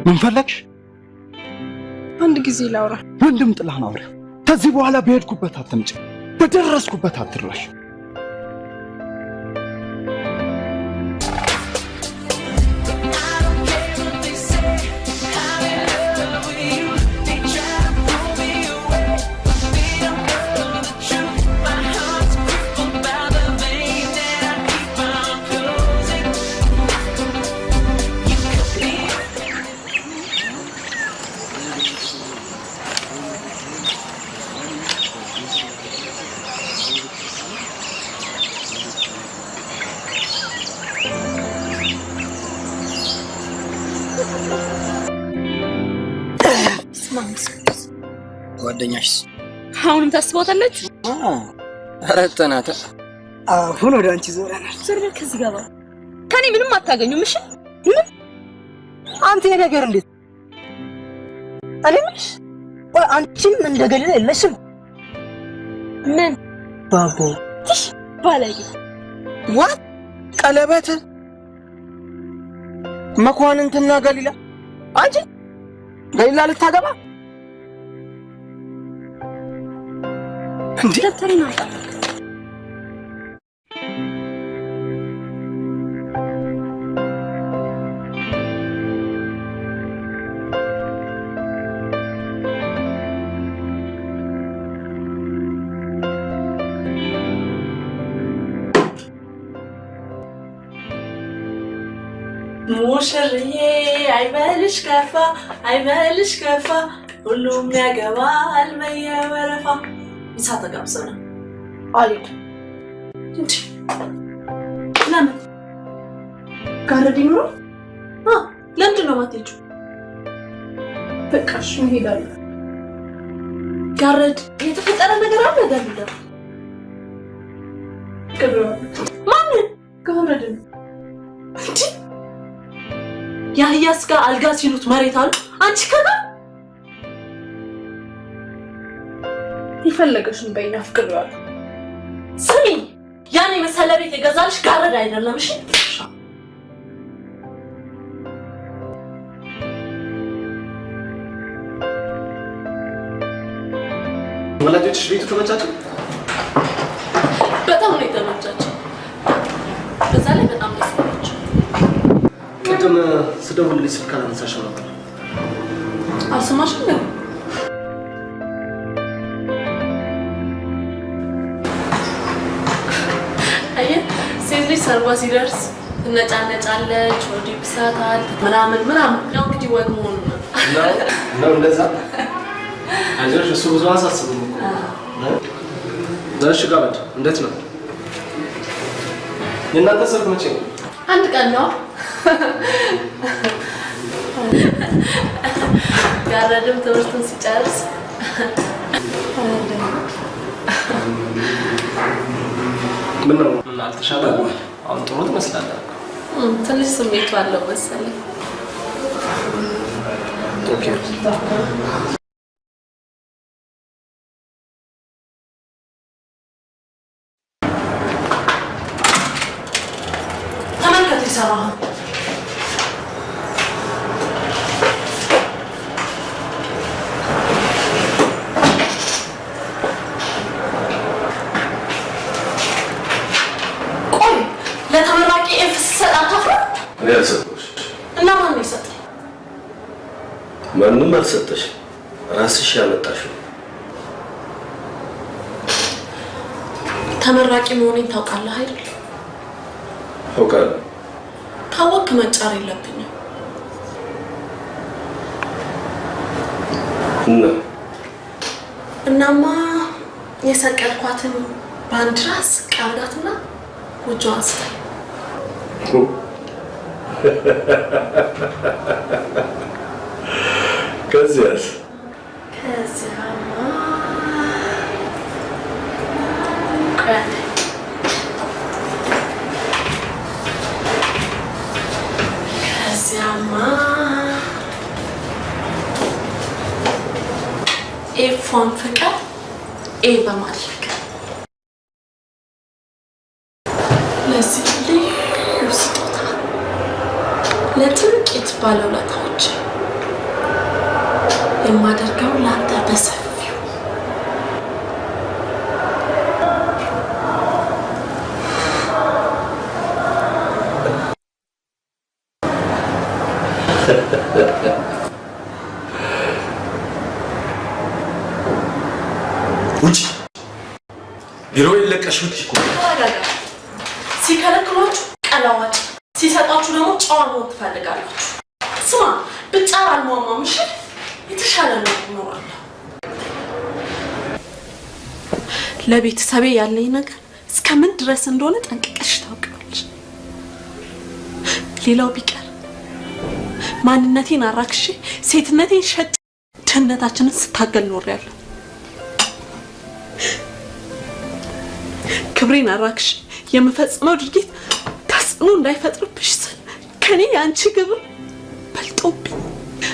ምን ፈለግሽ? አንድ ጊዜ ላውራ። ወንድም ጥላህን አውራ። ከዚህ በኋላ በሄድኩበት አትምጪ፣ በደረስኩበት አትድረሽ። ጓደኛሽስ? አሁንም ታስባታለች? ኧረ ተናታ አሁን ወደ አንቺ ዞረናል። ዞር ከዚህ ጋር ከኔ ምንም አታገኙም። እሺ አንተ የነገር እንዴት እኔ ምንሽ አንቺም እንደገለለ የለሽም። ምን ባቦ ትሽ ባለጌ ዋት ቀለበት መኳንንትና ገሊላ አንቺ ገሊላ ልታገባ እንዴ? ደብተሪና ሙሽርዬ አይበልሽ ከፋ አይበልሽ ከፋ ሁሉም ያገባል በየወረፋ ምሳ ተጋብዘናል። አልሄድም። እንዴ ለምን ጋረዲኝ ነው? ለምንድን ነው የማትሄጂው? በቃ እሺ እንሄዳለን። ጋረድ የተፈጠረ ነገር አለ አይደል? ማን ጋረድ ነው? እንዴ ያህያስ ጋር አልጋ ሲሉት መሬት አሉ። አንቺ ከዛ ይፈለገሽን በእኛ ፍቅር ያሉ ስሚ፣ ያኔ መሰለ ቤት የገዛልሽ ጋረድ አይደለም። እሺ ወላጆችሽ ቤቱ ተመቻቸው? በጣም ነው የተመቻቸው። በዛ ላይ በጣም ደስ ብሏቸው ቅድም ስደውልልሽ ስልክ አላነሳሽም ነበር። አልሰማሽም ነው? አየህ ሴት ልጅ ሰርጓ ሲደርስ ትነጫነጫለች፣ ወዲህ ብሳታል ምናምን ምናምን። ያው እንግዲህ ወግ መሆኑ ነው። ነው እንደዛ። አይዞሽ እሱ ብዙ አሳስብም እኮ። እሺ ጋበድ እንዴት ነው? የእናንተ ሰርግ መቼ ነው? አንድ ቀን ነው። ጋረድም ትምህርቱን ሲጨርስ ምን ነው አልተሻለም? አሁን ጥሩ ትመስላለህ። ትንሽ ስሜቱ አለው መሰለኝ። ኦኬ ተመልከት ይሰራል። ለተመራቂ ኤፍ ሰጣታ እኔ አልሰጠሁሽ። እና ማን ነው የሰጠኝ? ማንም አልሰጠሽ፣ ራስሽ ያመጣሽው። ተመራቂ መሆኔን ታውቃለህ አይደል? አውቃለሁ። ካወቅክ መጫር የለብኝም። እናማ የሰቀልኳትን ባንዲራ ስቃዳትና ጎጆዋን ስታይ ከዚያማ ኤፏን ፍቅር ኤ በማድረግ ለዚህ ልዩ ስጦታ ለጥቂት ባለውለታዎች የማደርገው ለአንተ በሰፊው ውጭ ቢሮ የለቀሽ ውጭ ሲከለክሏችሁ ቀላዋጭ ሲሰጣችሁ ደግሞ ጨዋ መሆን ትፈልጋላችሁ። ስማ ብቻ አልሟሟም። እሺ የተሻለ ነው እኖራለሁ። ለቤተሰቤ ያለኝ ነገር እስከምን ድረስ እንደሆነ ጠንቅቀሽ ታውቂያለሽ። ሌላው ቢቀር ማንነቴን አራክሼ ሴትነቴን ሸጬ ድህነታችንን ስታገል ኖሬያለሁ። ክብሬን አራክሽ የምፈጽመው ድርጊት ተጽዕኖ እንዳይፈጥርብሽ ስል ከኔ ያንቺ ግብር በልጦብኝ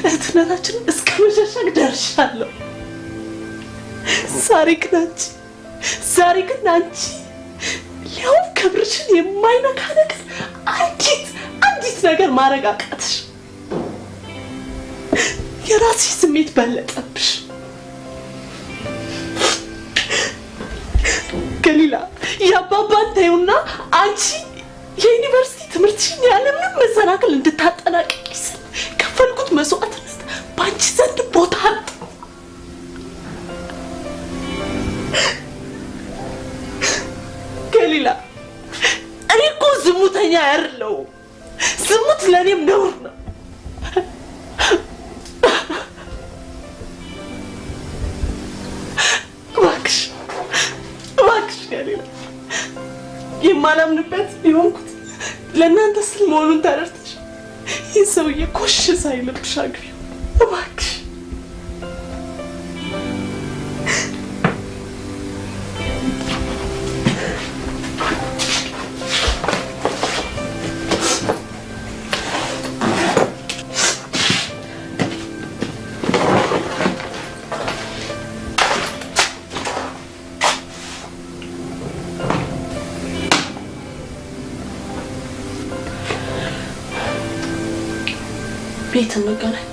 እህትነታችንን እስከ መሸሸግ ደርሻለሁ። ዛሬ ግን አንቺ ሊያው ክብርሽን የማይነካ ነገር አንዲት ነገር ማድረግ አቃተሽ። የራስሽ ስሜት በለጠብሽ። ገሊላ ያባባን ተይውና አንቺ የዩኒቨርሲቲ ትምህርትሽን ያለምንም መሰናክል እንድታጠናቅቂ ስል ከፈልኩት መስዋዕትነት በአንቺ ዘንድ ቦታ አጣ። ገሊላ እኔ እኮ ዝሙተኛ አይደለሁም። ዝሙት ለእኔም ነውር ነው። እባክሽ ገሊላ የማላምንበት ቢሆንኩት ለእናንተ ስል መሆኑን ተረድተሽ ይህ ሰውዬ ኮሽ ሳይልብሽ አግቢው እባክሽ። ቤት እንገናኝ።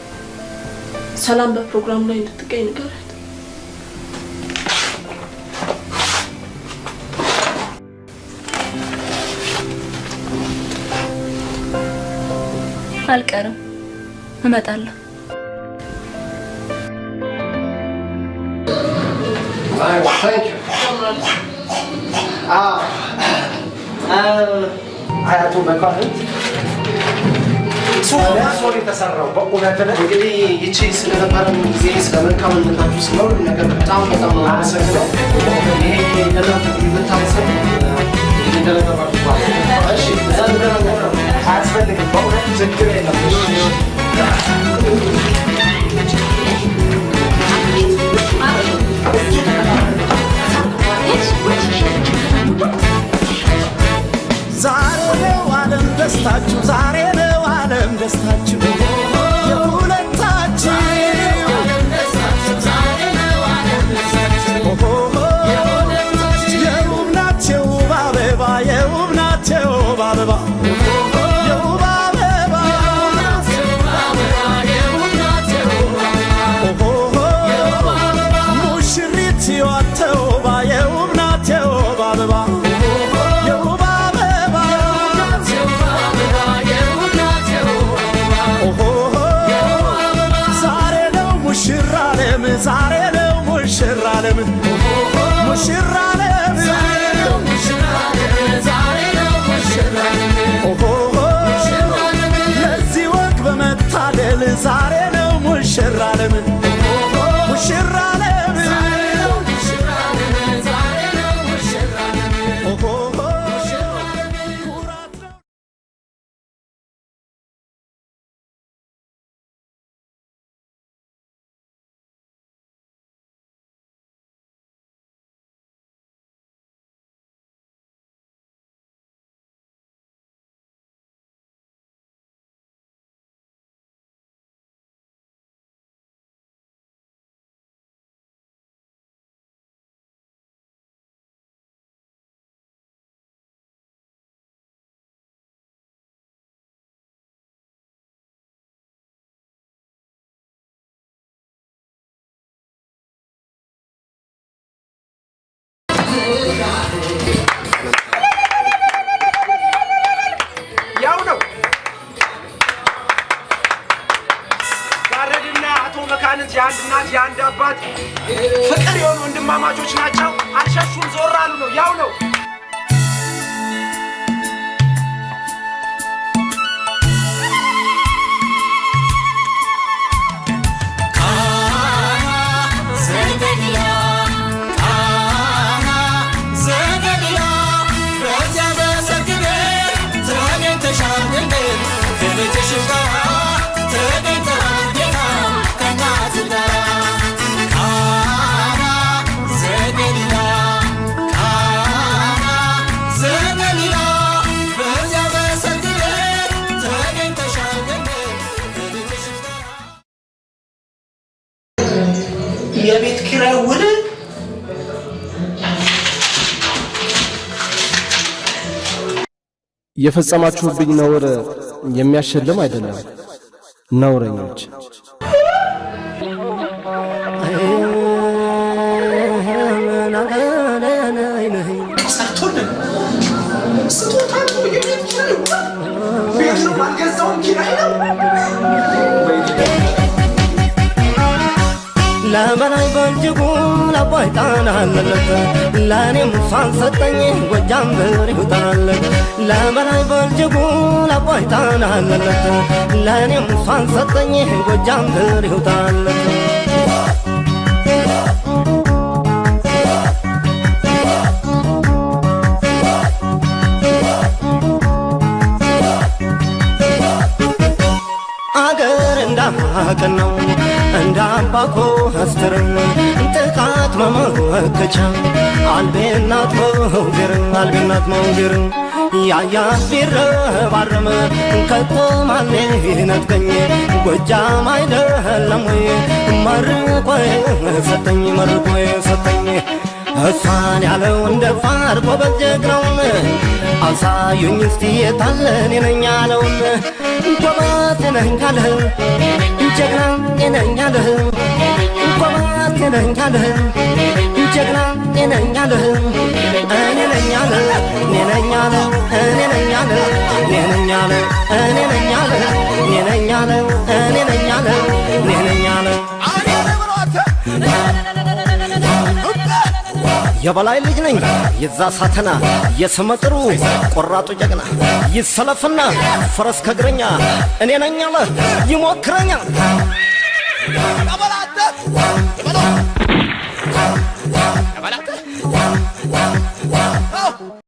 ሰላም በፕሮግራም ላይ እንድትገኝ ንገራት። አልቀርም፣ እመጣለሁ። አያቱ መኳንንት ሶሪ ተሰራው በእውነት እንግዲህ ይቺ ስለነበረን ጊዜ ስለመልካምነታችሁ ስለሁሉ ነገር በጣም ነው አመሰግነው። ይሄ ለእናንተ ብታመሰግ እንደነበራችሁ እሺ፣ እዛ ነገር አያስፈልግም። በእውነት ችግር የለም። ዛሬ ነው ዓለም ደስታችሁ፣ ዛሬ ነው ዓለም ደስታችሁ የሁለታችሁ የውብ ናቸው አበባ የውብ ናቸው አበባ የውብ አበባ ሙሽሪት ሕይወት ተውባ የውብ ናቸው አበባ ዛሬ ነው ሙሽራ ዓለም ሙሽራ ዓለም ለዚህ ወግ በመታደል ዛሬ ነው ሙሽራ ዓለም ሙሽራ ዓለም ያው ነው ጋረድና አቶ መካንንት የአንድ እናት የአንድ አባት ፍቅር የሆኑ ወንድማማቾች ናቸው። አልሸሹም፣ ዞር አሉ ነው። ያው ነው Kana የፈጸማችሁብኝ ነውር የሚያሸልም አይደለም። ነውረኞች ለበላይ በእጅጉ ለአባይ ጣና አለለት ለእኔም እሷን ሰጠኝ ጎጃም ብር ይውጣለት ለበላይ በእጅጉ ለአባይ ጣና አለለት ለእኔም እሷን ሰጠኝ ጎጃም ብር ይውጣለት አገር እንዳቀነው እንዳምባኮ አስተርም ጥቃት መመከቻ አልቤናት መውገር ያያ ቢረባረም ከቶማን ነጥቀኝ ጎጃም አይደለም ወይ መርቆ ሰጠኝ እሷን ያለው እንደ ፋር ጎበዝ ጀግናውን አሳዩኝ እስቲ የታለን ነኝ ያለውን ጎበዝ ነኝ ያለ ጀግና ነኝ ያለ ጎበዝ ነኝ ያለ ጀግና ነኝ ያለ እኔ ነኝ ያለ እኔ ነኝ ያለ እኔ ነኝ ያለ እኔ ነኝ ያለ እኔ ነኝ ያለ እኔ ነኝ ያለ እኔ ነኝ ያለ እኔ ነኝ ያለ የበላይ ልጅ ነኝ የዛ ሳተና የስመጥሩ ቆራጡ ጀግና ይሰለፍና ፈረስ ከግረኛ እኔ ነኝ አለ ይሞክረኛ